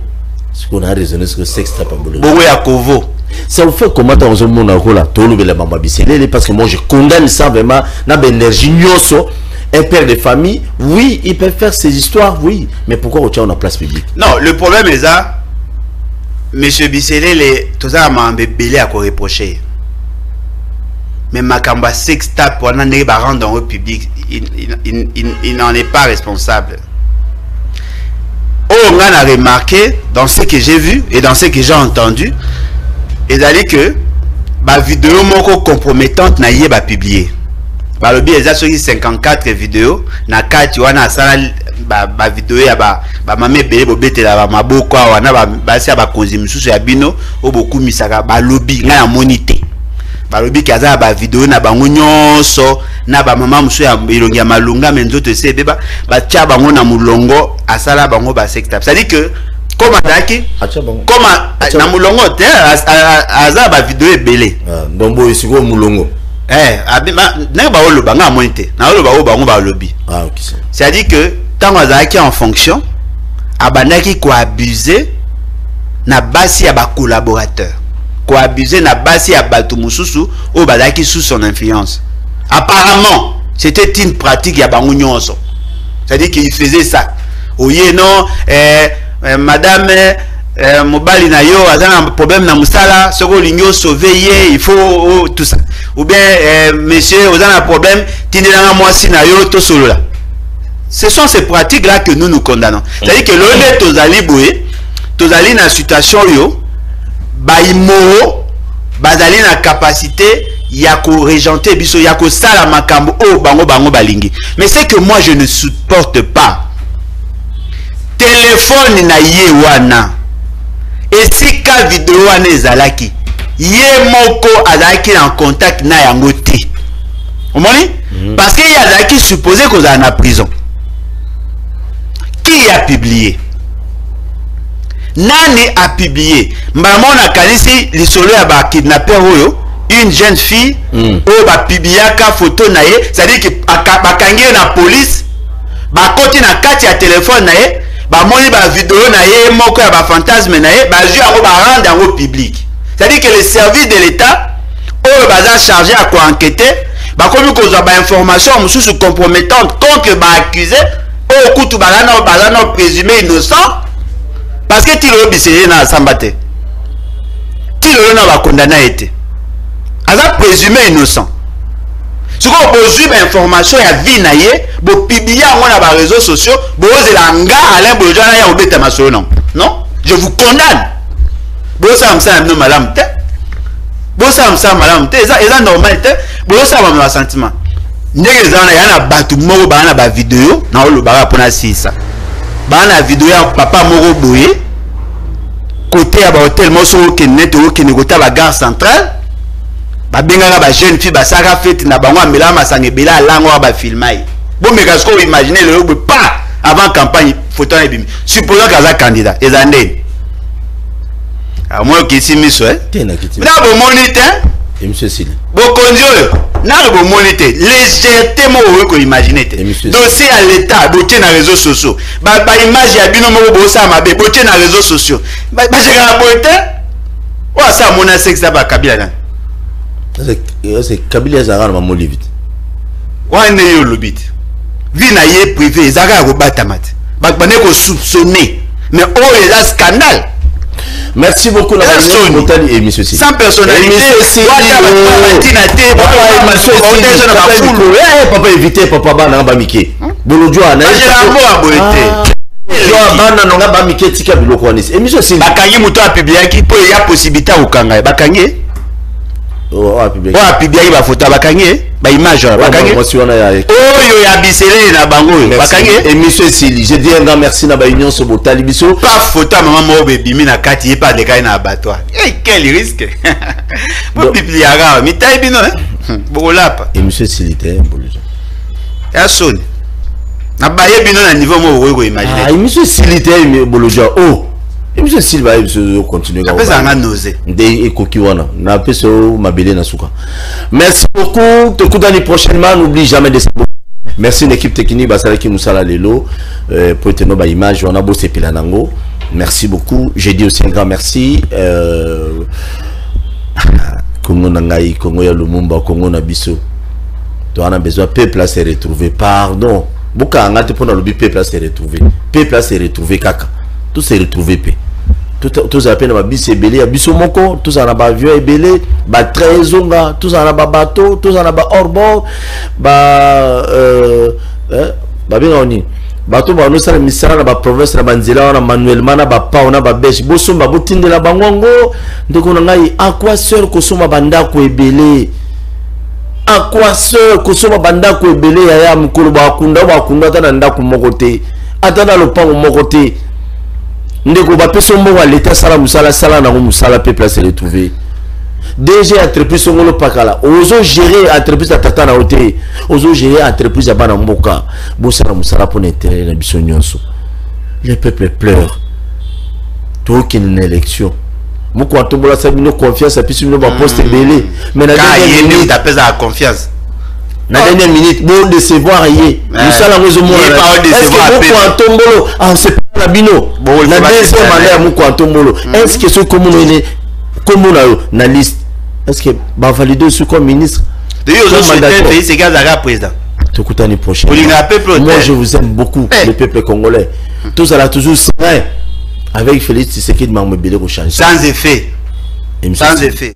ce qu'on a raisonné ce que secteur ya Bolodjo bongo ya kovo Ça vous fait comment dans un monde là, parce que moi je condamne ça vraiment, n'a pas énergie, un père de famille, oui, il peut faire ses histoires, oui, mais pourquoi on tient en place publique? Non, le problème est ça, monsieur Bissele, tout ça m'a belé à quoi reprocher. Mais Makamba sextape pour en rendre dans le public, il n'en est pas responsable. On a remarqué dans ce que j'ai vu et dans ce que j'ai entendu, et d'aller que ma vidéo moko compromettante n'a pas publié. Bah le biais est sur 54 vidéos na 4 wana sala ba vidéo ya ba mame belé bobete la ba maboko wana ba sia ba konzi misusu ya bino o beaucoup misaka ba lobby nga ya monité. Ba lobby kaza ba vidéo na bango nyonso na ba mama musu ya ilongi ya malunga menzoto se beba ba tia bango na mulongo asala bango ba secteur. Ça dit que comme adaki comme na mulongo te aza ba vidéo ebele. Donc bo isiko mulongo. C'est-à-dire que tant qu'on en fonction, abandaki ko abuser na basi ya ba collaborateur, ko abuser na basi ya batu mususu o badaki sous son influence. Apparemment, c'était une pratique ya bango nyonso. C'est-à-dire qu'il faisait ça. Oye non, madame mobali na yo azana problème na musala soko lingo sauver il faut tout ça ou bien monsieur azana problème tindela moi si na yo to solo là. Ce sont ces pratiques là que nous condamnons. C'est-à-dire que le tozali boye tozali na situation yo ba imoro bazali na capacité ya ko régenter biso ya ko sala makambo o bango balingi. Mais c'est que moi je ne supporte pas téléphone na ye wana. Et si ka vidéo wana ezalaki ye moko azalaki en contact na yango te omoni parce que y azalaki supposé qu'on est en prison. Qui a publié? Nani a publié? Mbamona kanisi lisolo ya ba kidnapper oyo une jeune fille oyo ba publiaka photo na ye, c'est-à-dire que bakangi na police bakoti na kati ya téléphone na ye ba moni ba vidéo na ye moko ya ba fantasme na ye ba ju yango ba rendre yango public. C'est-à-dire que les services de l'État oyo baza chargé à quoi enquêter ba komi kozwa ba information mususu compromettante contre ba accusé oyo kutu bazana présumé innocent parce que tilo biseye na sambate tilo na ba condamné été aza présumé innocent. Si vous avez une information ya vie na ye bo publier on a ba réseaux sociaux bo zela nga Alain Bolojana ya obeta masolo non je vous condamne bo ça no malam te bo ça malam te eza normal te bo ça ba sentiment ndenge zana ya na batu moko ba na ba vidéo na olo ba pona sisa ba na vidéo ya papa moko boye côté ya ba hôtel moso ke net o ke ngota ba gare centrale ba bengaka ba jeune fille ba saka fête na bango amela masanga bela lango ba filmai bon mais qu'est-ce qu'on imagine le pas avant campagne photo na bimi supposons kaza candidat ezande à moi qui si miso tena kiti na bo moniteur et monsieur Sili bo konjo na bo moniteur légèreté mo ko imaginer te dossier à l'état bo tena réseaux sociaux ba image ya bino mo bo sa mabe bo tena réseaux sociaux ba jeka bo te wa sa mona sexe ba kabila na c'est Kabila Zara na moli vite wane yo lobit vie na ye privé zaka ko batamat ba bane ko soupçonner mais oh il y a scandale. Merci beaucoup la et monsieur Sili sans personnalité papa éviter papa bana ba mike bolojo ana bana nonga ba mike tika biloko wana et monsieur Sili bakangi muto a publié po ya possibilité ukanga bakangi a publié ba photo bakangi ba image bakangi oyo ya bisele na bango bakangi et monsieur Sili je dis un grand merci na ba union so botali biso pas photo maman mo be bimi na kati e pas de kai na abattoir quel risque pour publier ara mi tai bino bolapa et monsieur Sili te bolujo ya soni na ba ye bino na niveau mo ko imaginer et monsieur Sili te bolujo oh et monsieur Sili va continuer après ça na nausée de ekoki wana na peso mabele na suka. Merci beaucoup te kudani prochainement n'oublie jamais de s'abonner. Merci l'équipe technique basala ki musala lelo pour tenir ba image on a bossé pilanango. Merci beaucoup. J'ai dit aussi un grand merci Congo Nangaï, Congo ya Lumumba, Congo na biso. Tu as besoin peuple à se retrouver. Pardon. Boka ngate pour le peuple à se retrouver. Peuple à se retrouver kaka. Tout se retrouver pe. Tous à peine ma bis et belé, biso moko, tous en a ba vieux et belé, ba trésonga, tous en a ba bateau, tous en a ba hors-bord, ba bien on y. Bateau ba no sala misala na ba province na banzela na manuellement na ba pa on a ba beche boso ba botinde la bangongo ndeko na ngai à quoi sœur ko soma banda ko ebele à quoi sœur ko soma banda ko ebele ya ya mukolo ba kunda ta na ndako moko te ata na lopango moko te ndeko ba peso moko à l'état sala musala sala na musala peuple se retrouver DG entreprise ngolo pakala ozo gérer entreprise à tata na hôtel ozo gérer entreprise à bana mboka bosala musala pour l'intérêt na biso nyonso. Les peuples pleurent to aucune élection moko atombola sa bino confiance puis bino ba poste belé mais na dernière minute t'appelles à confiance na dernière minute bon décevoir yé musala ngozo mona est-ce que moko atombolo c'est pas la bino na deuxième année moko atombolo est-ce que ce commun est comme on a na liste est-ce que va valider ce comme ministre d'ailleurs c'est gars à président tout l'année prochaine moi je vous aime beaucoup le peuple congolais tout ça là toujours serein avec Félix Tshisekedi Mamobele au change sans effet sans effet